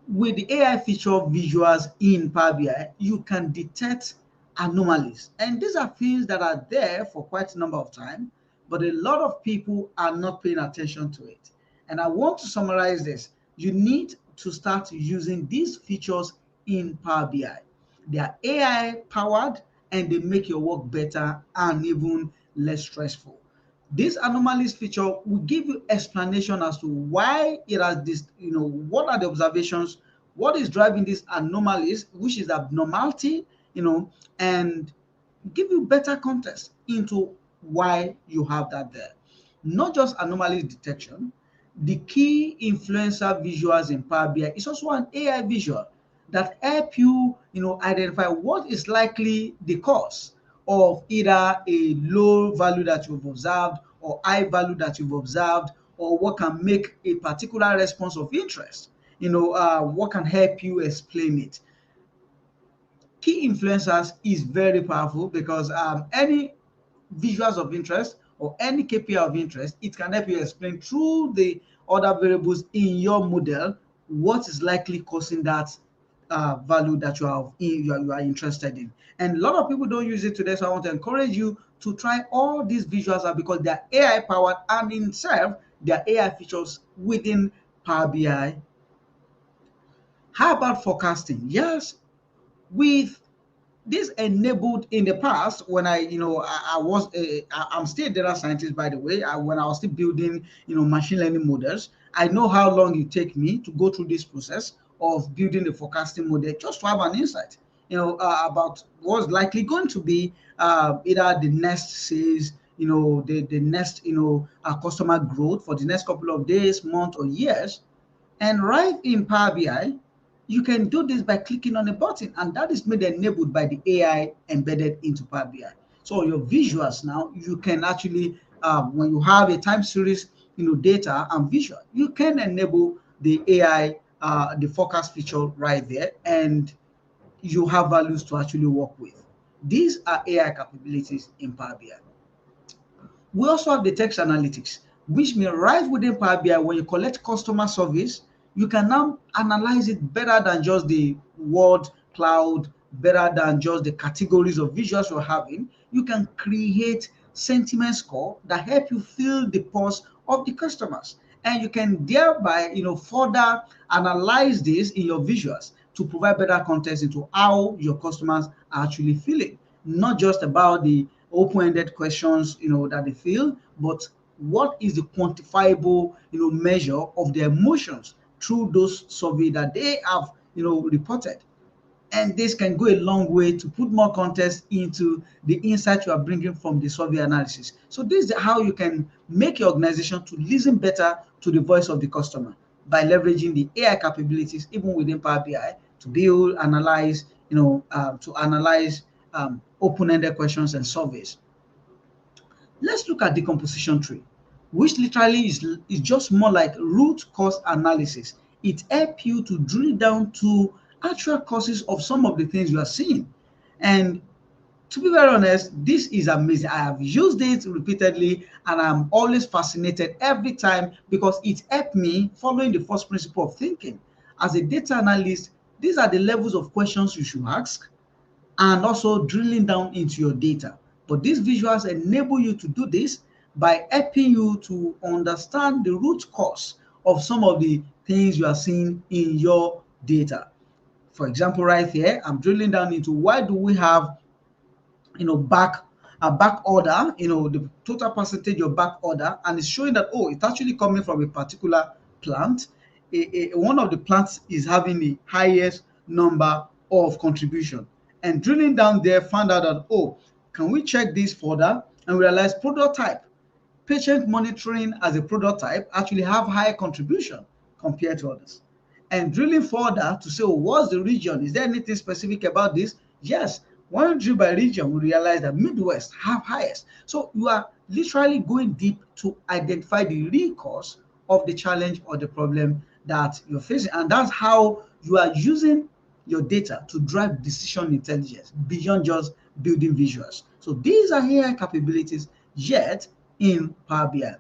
With the AI feature visuals in Power BI, you can detect anomalies. And these are things that are there for quite a number of time, but a lot of people are not paying attention to it. And I want to summarize this. You need to start using these features in Power BI. They are AI powered and they make your work better and even less stressful. This anomalies feature will give you explanation as to why it has this, what are the observations, what is driving these anomalies, which is abnormality, and give you better context into why you have that there. Not just anomaly detection, the key influencer visuals in Power BI is also an AI visual that help you, identify what is likely the cause of either a low value that you've observed or high value that you've observed, or what can make a particular response of interest. What can help you explain it. Key influencers is very powerful because any visuals of interest or any KPI of interest, it can help you explain through the other variables in your model what is likely causing that value that you are interested in. And a lot of people don't use it today, so I want to encourage you to try all these visuals out because they're AI powered and in itself they're AI features within Power BI. How about forecasting? Yes, with this enabled in the past when I'm still a data scientist, by the way. When I was still building machine learning models, I know how long it take me to go through this process of building the forecasting model just to have an insight about what's likely going to be either the next sales, the next customer growth for the next couple of days, month or years. And right in Power BI, you can do this by clicking on a button, and that is made enabled by the AI embedded into Power BI. So your visuals now, you can actually, when you have a time series, data and visual, you can enable the AI, the forecast feature right there, and you have values to actually work with. These are AI capabilities in Power BI. We also have the text analytics, which may right within Power BI. When you collect customer service, you can now analyze it better than just the word cloud, better than just the categories of visuals you're having. You can create sentiment score that help you feel the pulse of the customers. And you can thereby, further analyze this in your visuals to provide better context into how your customers are actually feeling. Not just about the open-ended questions, that they feel, but what is the quantifiable, measure of their emotions through those survey that they have, reported. And this can go a long way to put more context into the insight you are bringing from the survey analysis. So this is how you can make your organization to listen better to the voice of the customer by leveraging the AI capabilities even within Power BI to build, analyze, to analyze open-ended questions and surveys. Let's look at decomposition tree, which literally is just more like root cause analysis. It helps you to drill down to actual causes of some of the things you are seeing. And to be very honest, this is amazing. I have used it repeatedly and I'm always fascinated every time because it helped me following the first principle of thinking. As a data analyst, these are the levels of questions you should ask and also drilling down into your data. But these visuals enable you to do this by helping you to understand the root cause of some of the things you are seeing in your data. For example, right here, I'm drilling down into why do we have back order, the total percentage of back order, and it's showing that it's actually coming from a particular plant. One of the plants is having the highest number of contribution, and drilling down there found out that can we check this further and realize product type, patient monitoring as a product type actually have higher contribution compared to others. And drilling further to say, what's the region? Is there anything specific about this? Yes, When you drill by region, we realize that Midwest have highest. So you are literally going deep to identify the real cause of the challenge or the problem that you're facing. And that's how you are using your data to drive decision intelligence beyond just building visuals. So these are AI capabilities yet in Power BI.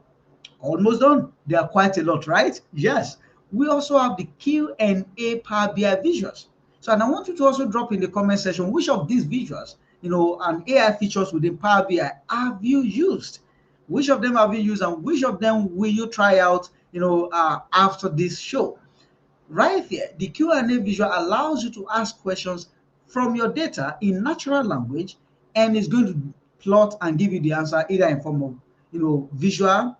Almost done. There are quite a lot, right? Yes. We also have the Q&A Power BI visuals. So, and I want you to also drop in the comment section which of these visuals, and AI features within Power BI have you used? Which of them have you used, and which of them will you try out, after this show? Right here, the Q&A visual allows you to ask questions from your data in natural language, and it's going to plot and give you the answer either in form of visual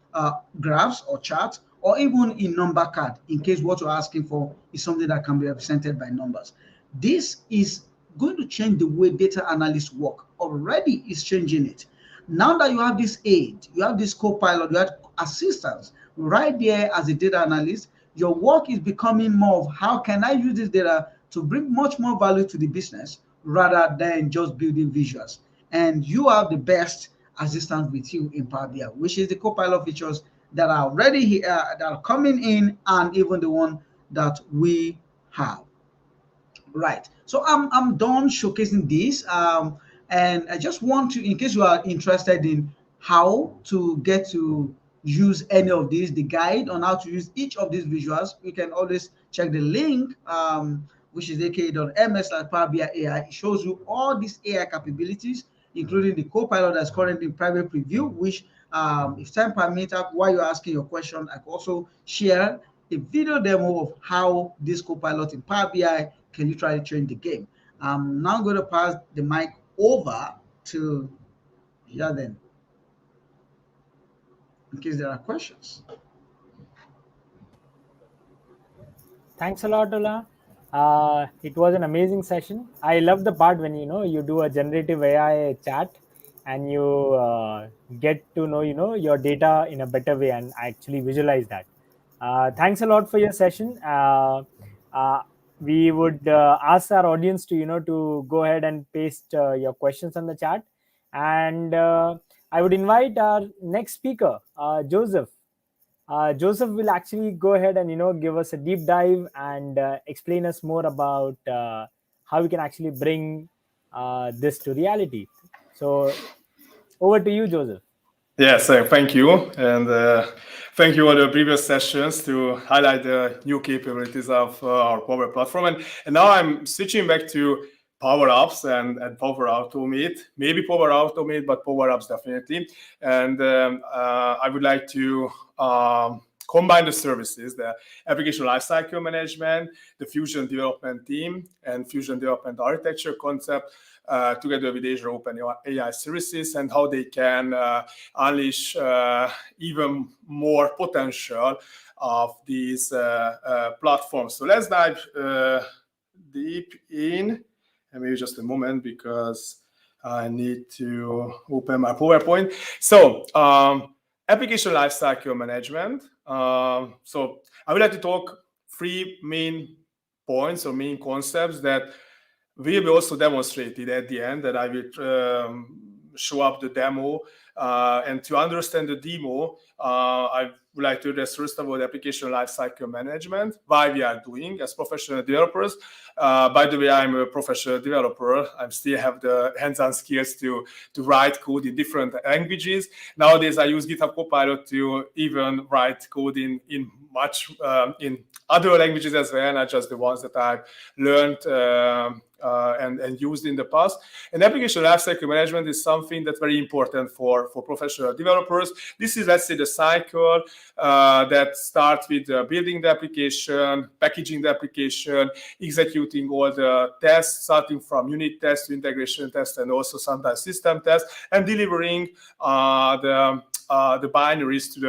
graphs or charts, or even in number card in case what you're asking for is something that can be represented by numbers. This is going to change the way data analysts work. Already is changing it. Now that you have this aid, you have this co-pilot, you have assistants right there as a data analyst, your work is becoming more of how can I use this data to bring much more value to the business rather than just building visuals. And you have the best assistant with you in Power BI, which is the co-pilot features that are already here, that are coming in, and even the one that we have. Right. So I'm done showcasing this. And I just want to, in case you are interested in how to get to use any of these, the guide on how to use each of these visuals, you can always check the link, which is aka.ms/Power BI AI. It shows you all these AI capabilities, including the co-pilot that's currently in private preview, which if time permits, while you're asking your question, I can also share a video demo of how this co-pilot in Power BI can literally change the game. I'm now going to pass the mic over to Yaden in case there are questions. Thanks a lot, Ola. It was an amazing session. I love the part when you do a generative AI chat and you get to know your data in a better way and actually visualize that. Thanks a lot for your session. We would ask our audience to go ahead and paste your questions on the chat, and I would invite our next speaker, Joseph. Joseph will actually go ahead and give us a deep dive and explain us more about how we can actually bring this to reality. So over to you, Joseph. Yes, thank you, and thank you for the previous sessions to highlight the new capabilities of our Power Platform. And now I'm switching back to Power Apps and Power Automate, maybe Power Automate, but Power Apps definitely. And I would like to combine the services, the application lifecycle management, the Fusion development team, and Fusion development architecture concept together with Azure Open AI services, and how they can unleash even more potential of these platforms. So let's dive deep in. And maybe just a moment, because I need to open my PowerPoint. So application lifecycle management. So I would like to talk three main points or main concepts that will be also demonstrated at the end, that I will show up the demo. And to understand the demo, I would like to address first of all the application lifecycle management, why we are doing as professional developers. By the way, I'm a professional developer. I still have the hands-on skills to write code in different languages. Nowadays, I use GitHub Copilot to even write code in other languages as well, not just the ones that I've learned and used in the past. And application lifecycle management is something that's very important for professional developers. This is, let's say, the cycle that starts with building the application, packaging the application, executing all the tests, starting from unit tests to integration tests, and also sometimes system tests, and delivering the binaries to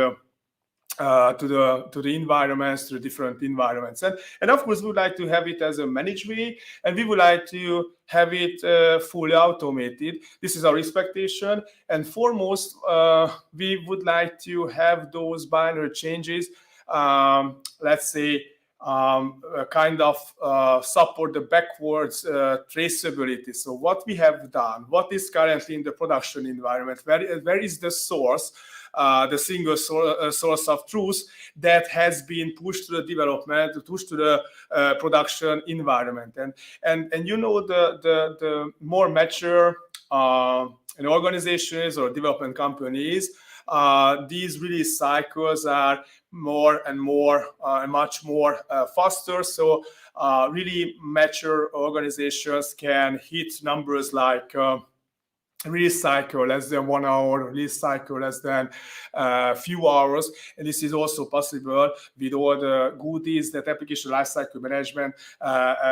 the environments, to the different environments. And of course, we would like to have it as a managed way, and we would like to have it fully automated. This is our expectation. And foremost, we would like to have those binary changes, let's say, kind of support the backwards traceability. So what we have done, what is currently in the production environment, where is the source, the single source of truth that has been pushed to the development, pushed to the production environment. And you know, the more mature an organization is or development companies, these release cycles are more and more and much more faster. So really mature organizations can hit numbers like release cycle less than 1 hour, release cycle less than a few hours. And this is also possible with all the goodies that application lifecycle management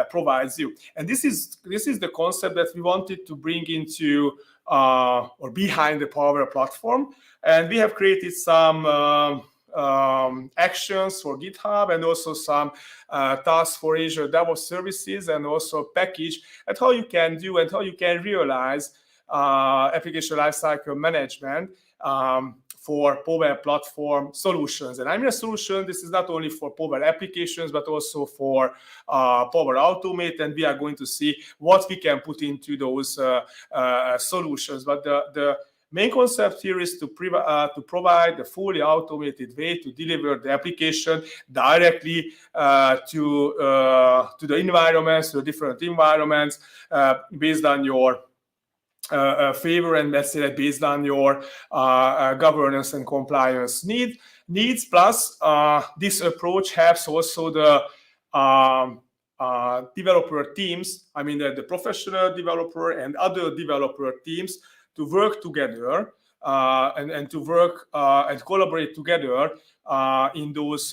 provides you. And this is the concept that we wanted to bring into or behind the Power platform. And we have created some actions for GitHub and also some tasks for Azure DevOps services, and also a package at how you can do and how you can realize application lifecycle management for Power Platform solutions. And I mean a solution, this is not only for Power applications, but also for Power Automate, and we are going to see what we can put into those solutions. But the main concept here is to provide a fully automated way to deliver the application directly to the environments, to the different environments, based on your favor, and let's say that based on your governance and compliance needs. Plus, this approach helps also the developer teams, I mean the professional developer and other developer teams, to work together and to work and collaborate together in those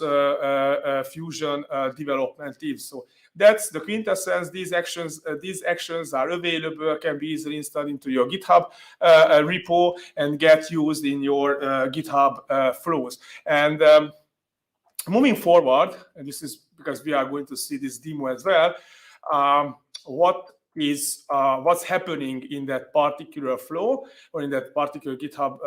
fusion development teams. So that's the quintessence. These actions are available, can be easily installed into your GitHub repo and get used in your GitHub flows. And moving forward, and this is because we are going to see this demo as well, what's happening in that particular flow or in that particular GitHub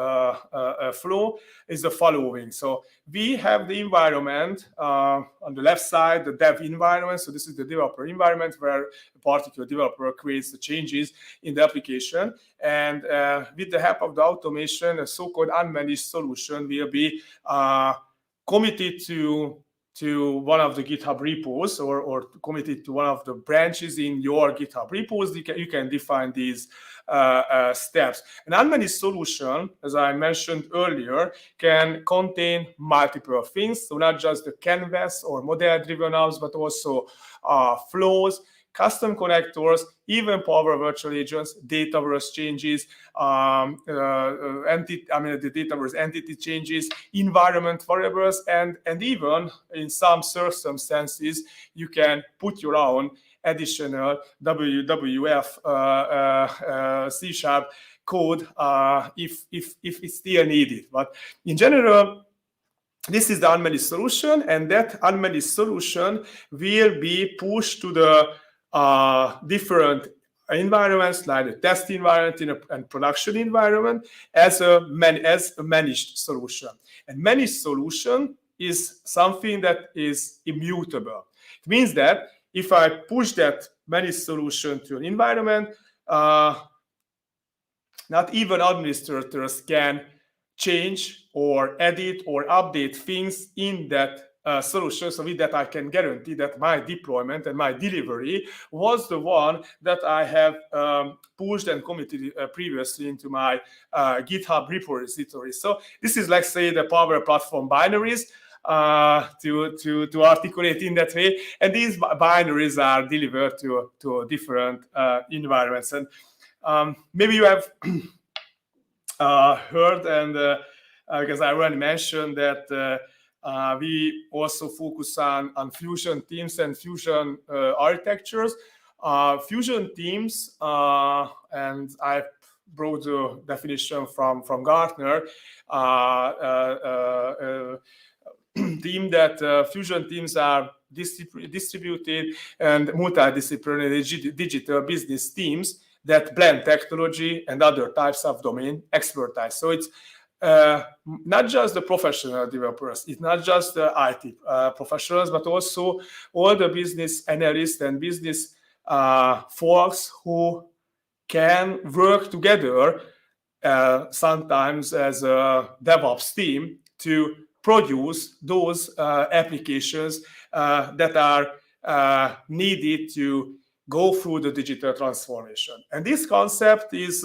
flow is the following. So we have the environment on the left side, the dev environment. So this is the developer environment where a particular developer creates the changes in the application. And with the help of the automation, a so-called unmanaged solution will be committed to one of the GitHub repos or committed to one of the branches in your GitHub repos. You can define these steps. An unmanaged solution, as I mentioned earlier, can contain multiple things. So not just the canvas or model-driven apps, but also flows, custom connectors, even Power Virtual Agents, Dataverse changes, the Dataverse entity changes, environment variables, and even in some circumstances, you can put your own additional WWF C# code if it's still needed. But in general, this is the unmanaged solution, and that unmanaged solution will be pushed to the different environments, like the test environment and production environment, as a managed solution. And managed solution is something that is immutable. It means that if I push that managed solution to an environment, not even administrators can change or edit or update things in that solution. So with that, I can guarantee that my deployment and my delivery was the one that I have pushed and committed previously into my GitHub repository. So this is, like, say, the Power Platform binaries to articulate in that way. And these binaries are delivered to different environments. And maybe you have heard, and because I already mentioned that we also focus on fusion teams and fusion architectures. Fusion teams, and I brought the definition from Gartner, team that fusion teams are distributed and multidisciplinary digital business teams that blend technology and other types of domain expertise. So it's not just the professional developers, it's not just the IT professionals, but also all the business analysts and business folks who can work together sometimes as a DevOps team to produce those applications that are needed to go through the digital transformation. And this concept is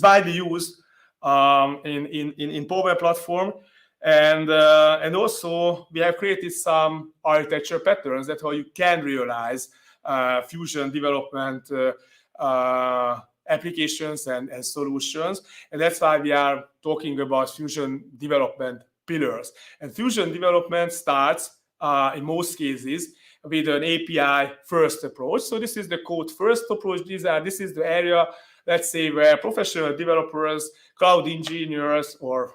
widely used in Power Platform, and also we have created some architecture patterns that how you can realize Fusion development applications and solutions, and that's why we are talking about Fusion development pillars. And Fusion development starts in most cases with an API first approach. So this is the code first approach. This is the area, let's say, where professional developers, cloud engineers, or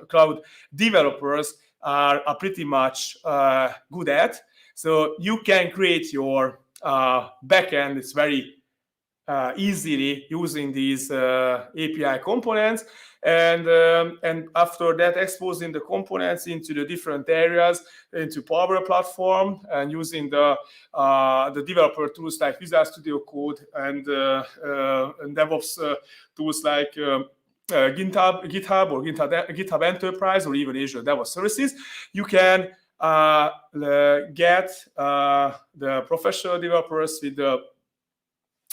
cloud developers are pretty much good at. So you can create your backend. It's very easily using these API components, and after that, exposing the components into the different areas, into Power Platform, and using the developer tools like Visual Studio Code and DevOps tools like GitHub or GitHub Enterprise, or even Azure DevOps Services. You can get the professional developers with the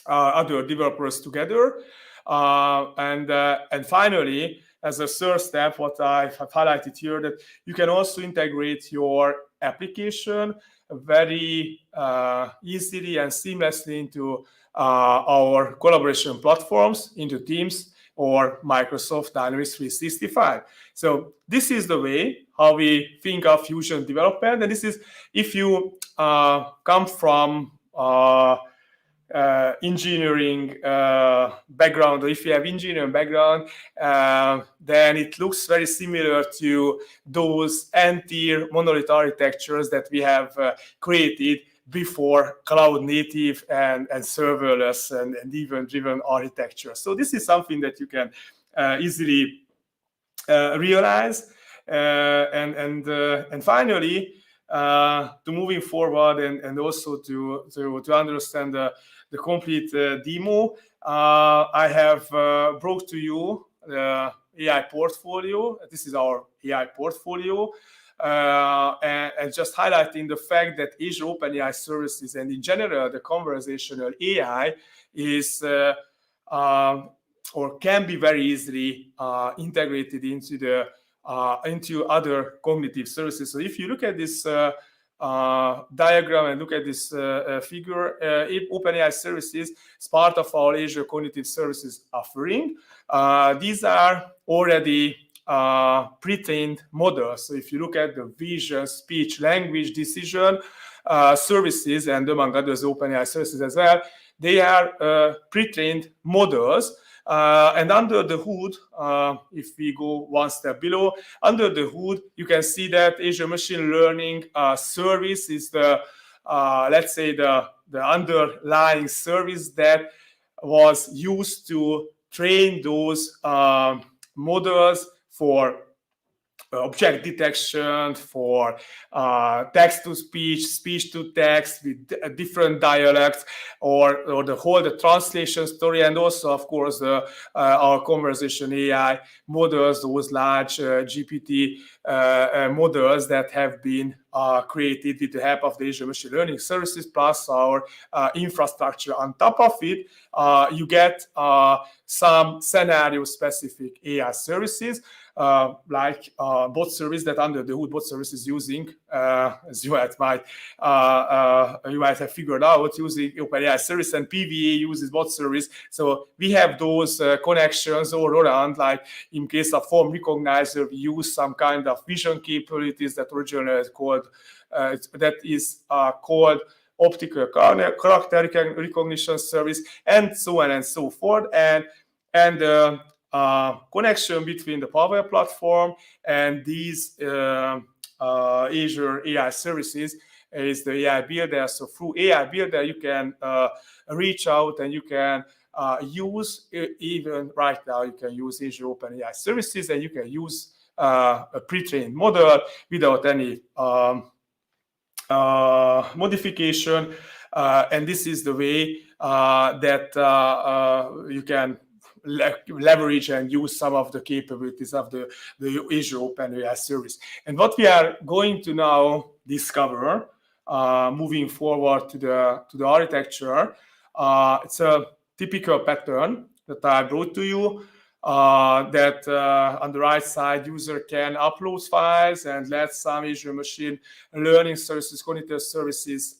other developers together, and finally, as a third step, what I've highlighted here, that you can also integrate your application very easily and seamlessly into our collaboration platforms, into Teams or Microsoft Dynamics 365. So this is the way how we think of Fusion development, and this is if you come from engineering background, or if you have engineering background, then it looks very similar to those N-tier monolith architectures that we have created before cloud native and serverless and event-driven architecture. So this is something that you can easily realize, and finally, to moving forward and also to understand the complete demo, I have brought to you the AI portfolio. This is our AI portfolio, and just highlighting the fact that Azure OpenAI services and in general the conversational AI is or can be very easily integrated into other cognitive services. So if you look at this diagram and look at this figure, OpenAI services is part of our Azure Cognitive Services offering. These are already pre-trained models. So if you look at the vision, speech, language, decision services, and among others, OpenAI services as well, they are pre-trained models. And under the hood, if we go one step below, under the hood, you can see that Azure Machine Learning service is the, let's say, the underlying service that was used to train those models for object detection, for text-to-speech, speech-to-text with different dialects, or the translation story, and also, of course, our conversation AI models, those large GPT models that have been created with the help of the Azure Machine Learning Services, plus our infrastructure on top of it. You get some scenario-specific AI services, like bot service that under the hood bot service is using, as you might have figured out, using OpenAI service, and PVA uses bot service. So we have those connections all around. Like in case of form recognizer, we use some kind of vision capabilities that originally is called optical character recognition service, and so on and so forth. And connection between the Power Platform and these Azure AI services is the AI Builder. So through AI Builder, you can reach out and you can use. Even right now, you can use Azure OpenAI services, and you can use a pre-trained model without any modification. And this is the way that you can leverage and use some of the capabilities of the Azure OpenAI service. And what we are going to now discover, moving forward to the architecture, it's a typical pattern that I brought to you. That on the right side, user can upload files and let some Azure machine learning services, cognitive services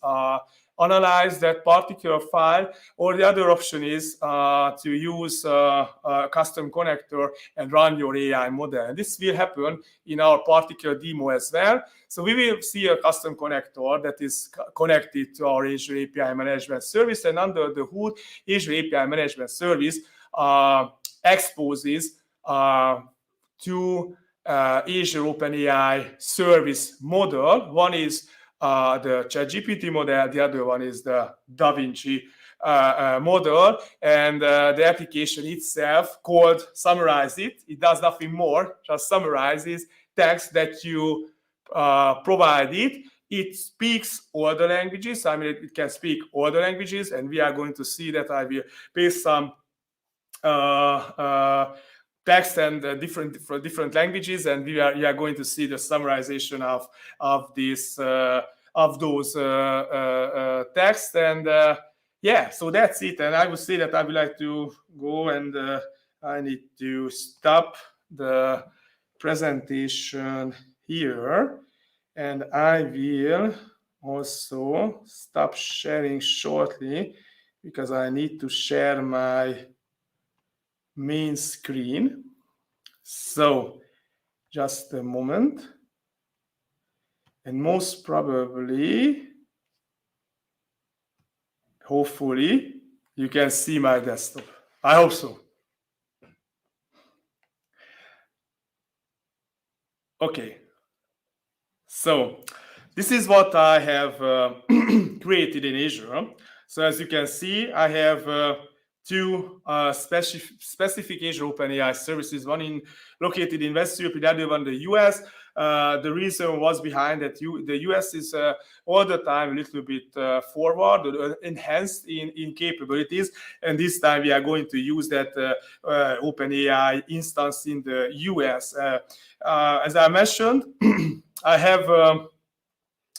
analyze that particular file, or the other option is to use a custom connector and run your AI model. And this will happen in our particular demo as well. So we will see a custom connector that is connected to our Azure API Management Service, and under the hood, Azure API Management Service exposes two Azure OpenAI service model. One is the ChatGPT model, the other one is the DaVinci model, and the application itself called Summarize It. It does nothing more, just summarizes text that you provide it. It speaks all the languages. I mean, it can speak all the languages, and we are going to see that. I will paste some text and different languages, and we are going to see the summarization of this of those texts. And yeah, so that's it. And I would say that I would like to go, and I need to stop the presentation here, and I will also stop sharing shortly because I need to share my main screen. So just a moment, and most probably, hopefully, you can see my desktop. I hope so. Okay, so this is what I have created in Azure. So as you can see, I have two specific Azure OpenAI services, one located in West Europe, the other one in the US. The reason was behind that the US is all the time a little bit forward, enhanced in capabilities, and this time we are going to use that OpenAI instance in the US. As I mentioned, I have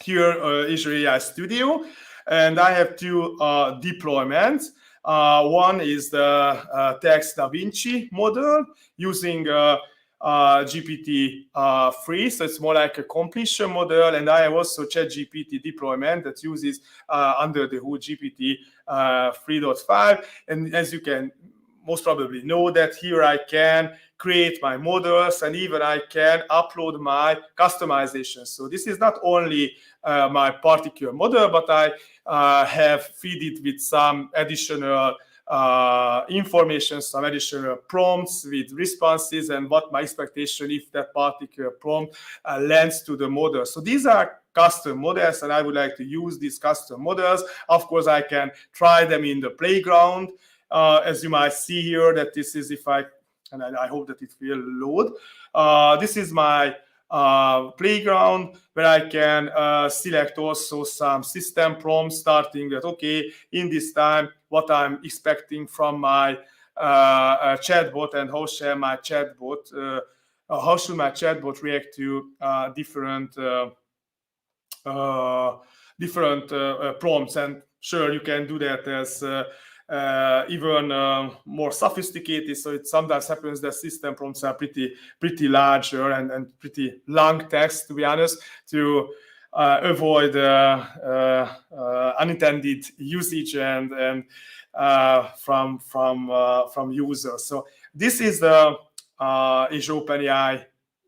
here Azure AI Studio, and I have two deployments. One is the text DaVinci model using GPT-3, so it's more like a completion model, and I have also ChatGPT deployment that uses under the hood GPT 3.5, and as you can most probably know that here I can create my models, and even I can upload my customizations. So this is not only my particular model, but I have feed it with some additional information, some additional prompts with responses, and what my expectation if that particular prompt lands to the model. So these are custom models, and I would like to use these custom models. Of course, I can try them in the playground. As you might see here, that this is and I hope that it will load. This is my playground where I can select also some system prompts, starting that, okay, in this time, what I'm expecting from my chatbot, and how should my chatbot react to different prompts. And sure, you can do that as even more sophisticated. So it sometimes happens that system prompts are pretty larger and pretty long text, to be honest, to avoid unintended usage and from users. So this is the Azure OpenAI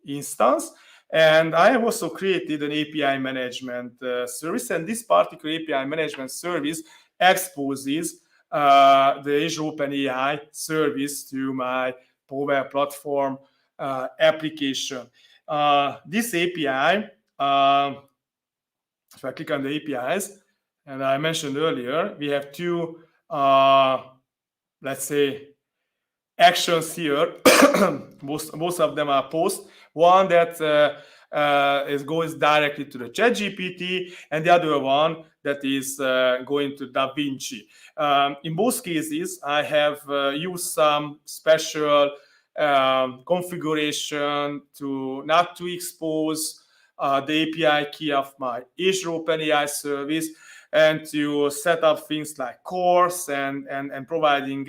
instance. And I have also created an API management service, and this particular API management service exposes the Azure OpenAI service to my Power Platform application. This API, if I click on the APIs, and I mentioned earlier, we have two let's say, actions here. most of them are posts. One that goes directly to the ChatGPT, and the other one that is going to DaVinci. In both cases, I have used some special configuration to not to expose the API key of my Azure OpenAI service, and to set up things like course and providing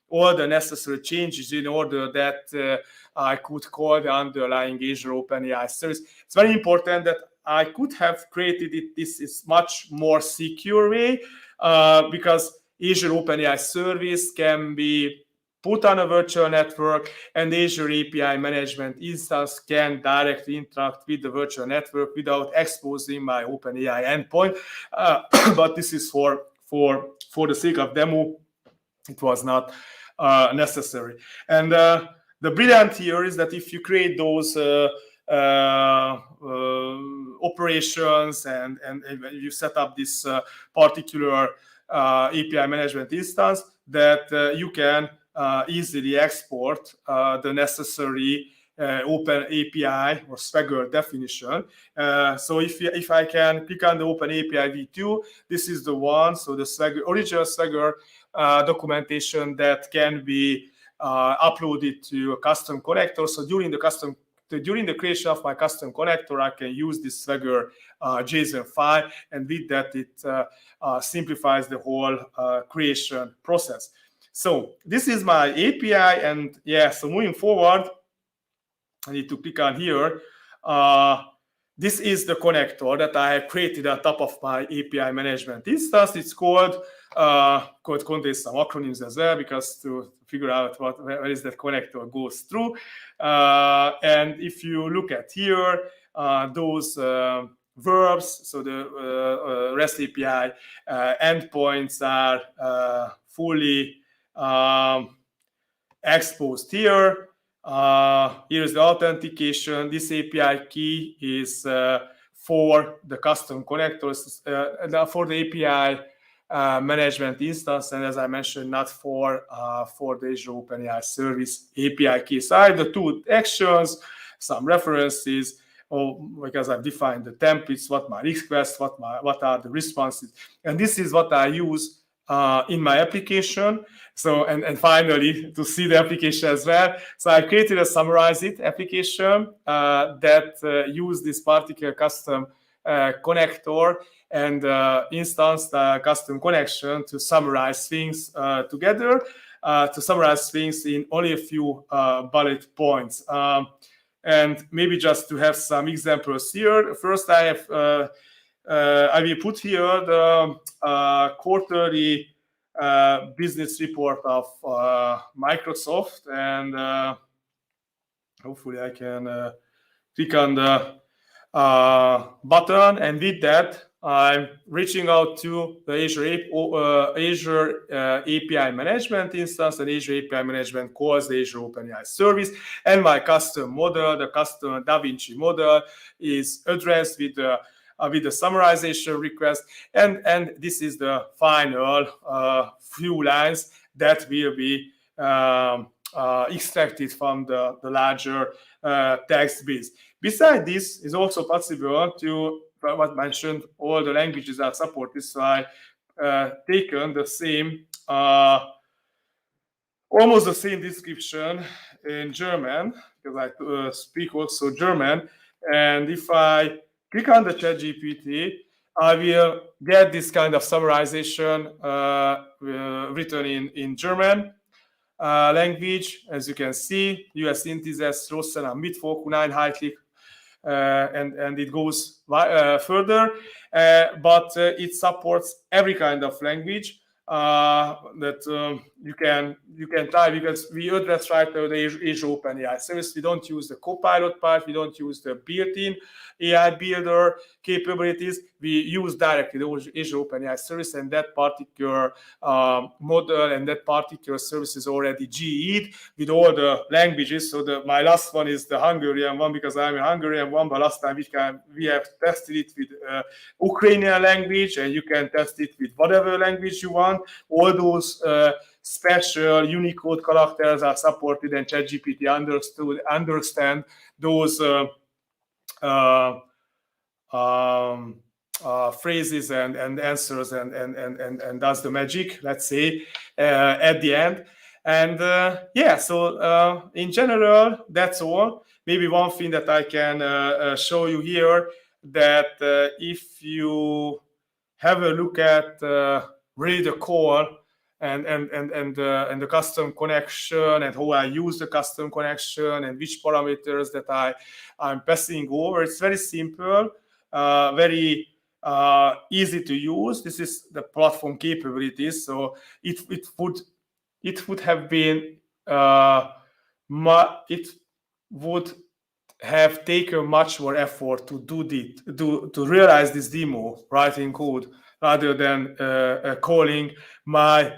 all the necessary changes in order that I could call the underlying Azure OpenAI service. It's very important that I could have created it. This is much more secure way because Azure OpenAI service can be put on a virtual network, and Azure API management instance can directly interact with the virtual network without exposing my OpenAI endpoint. But this is for the sake of demo. It was not necessary. And the brilliant here is that if you create those operations and you set up this particular API management instance, that you can easily export the necessary Open API or Swagger definition. So if I can click on the Open API v2, this is the one. So the Swagger, original Swagger documentation that can be uploaded to a custom connector. So during the creation of my custom connector, I can use this Swagger JSON file, and with that, it simplifies the whole creation process. So this is my API, and yeah, so moving forward, I need to click on here. This is the connector that I have created on top of my API management instance. It's called contains some acronyms as well, because to figure out where is that connector goes through. And if you look at here, those verbs, so the REST API endpoints are fully exposed here. Here's the authentication. This API key is for the custom connectors, for the API management instance, and as I mentioned, not for the Azure OpenAI service API key. So I have the two actions, some references, because I've defined the templates, what my requests, what are the responses, and this is what I use in my application. So, and finally, to see the application as well. So I created a summarize it application that use this particular custom connector and instance custom connection to summarize things together, to summarize things in only a few bullet points. And maybe just to have some examples here. First, I will put here the quarterly business report of Microsoft, and hopefully I can click on the button, and with that I'm reaching out to the Azure API management instance, and Azure API management calls the Azure OpenAI service, and my custom model, the custom DaVinci model, is addressed with the summarization request, and this is the final few lines that will be extracted from the larger text base. Besides this, is also possible to, what mentioned, all the languages are supported. So I taken the same, almost the same description in German, because I speak also German, and if I click on the ChatGPT, I will get this kind of summarization written in German language. As you can see, US Intises, Rossen a Mittwoch, uneinheitlich, and it goes further, but it supports every kind of language that you can try, because we address right now the Azure OpenAI service. We don't use the Copilot part, we don't use the built-in AI builder capabilities. We use directly the Azure OpenAI service, and that particular model and that particular service is already GE'd with all the languages. So my last one is the Hungarian one, because I'm a Hungarian one, but last time we have tested it with Ukrainian language, and you can test it with whatever language you want. All those special Unicode characters are supported, and ChatGPT understand those phrases and answers and does the magic, let's say, at the end. And yeah, so in general, that's all. Maybe one thing that I can show you here, that if you have a look at really the core and the custom connection and how I use the custom connection and which parameters that I'm passing over, it's very simple, very easy to use. This is the platform capabilities. So it would have been it would have taken much more effort to to realize this demo writing code rather than calling my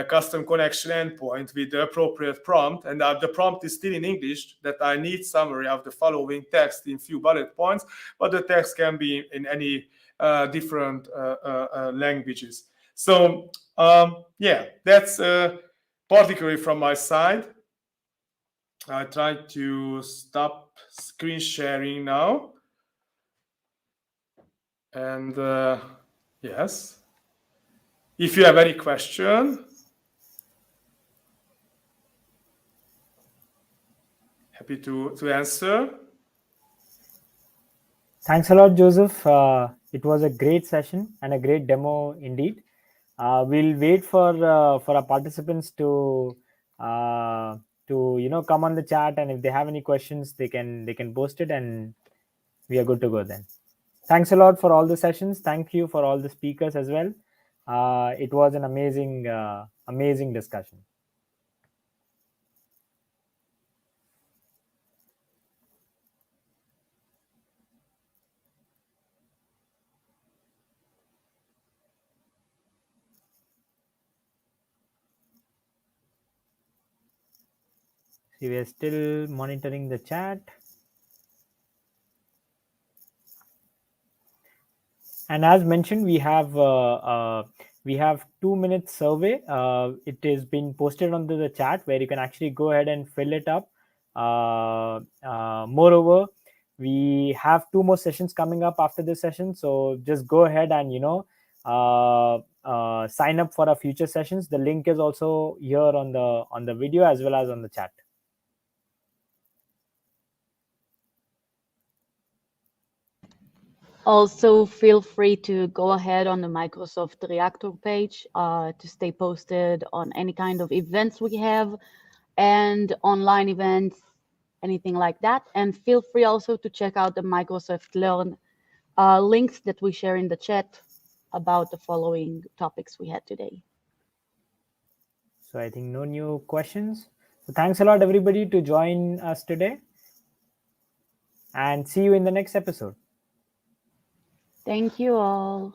custom connection endpoint with the appropriate prompt. And the prompt is still in English, that I need summary of the following text in few bullet points, but the text can be in any different languages. So yeah, that's particularly from my side. I try to stop screen sharing now. And yes, if you have any question, happy to answer. Thanks a lot, Joseph. It was a great session and a great demo indeed. We'll wait for our participants to come on the chat, and if they have any questions, they can post it, and we are good to go then. Thanks a lot for all the sessions. Thank you for all the speakers as well. It was an amazing discussion. See, we are still monitoring the chat. And as mentioned, we have 2 minute survey. It is being posted onto the chat where you can actually go ahead and fill it up. Moreover, we have 2 more sessions coming up after this session, so just go ahead and sign up for our future sessions. The link is also here on the video as well as on the chat. Also, feel free to go ahead on the Microsoft Reactor page to stay posted on any kind of events we have and online events, anything like that. And feel free also to check out the Microsoft Learn links that we share in the chat about the following topics we had today. So I think no new questions. So thanks a lot, everybody, to join us today. And see you in the next episode. Thank you all.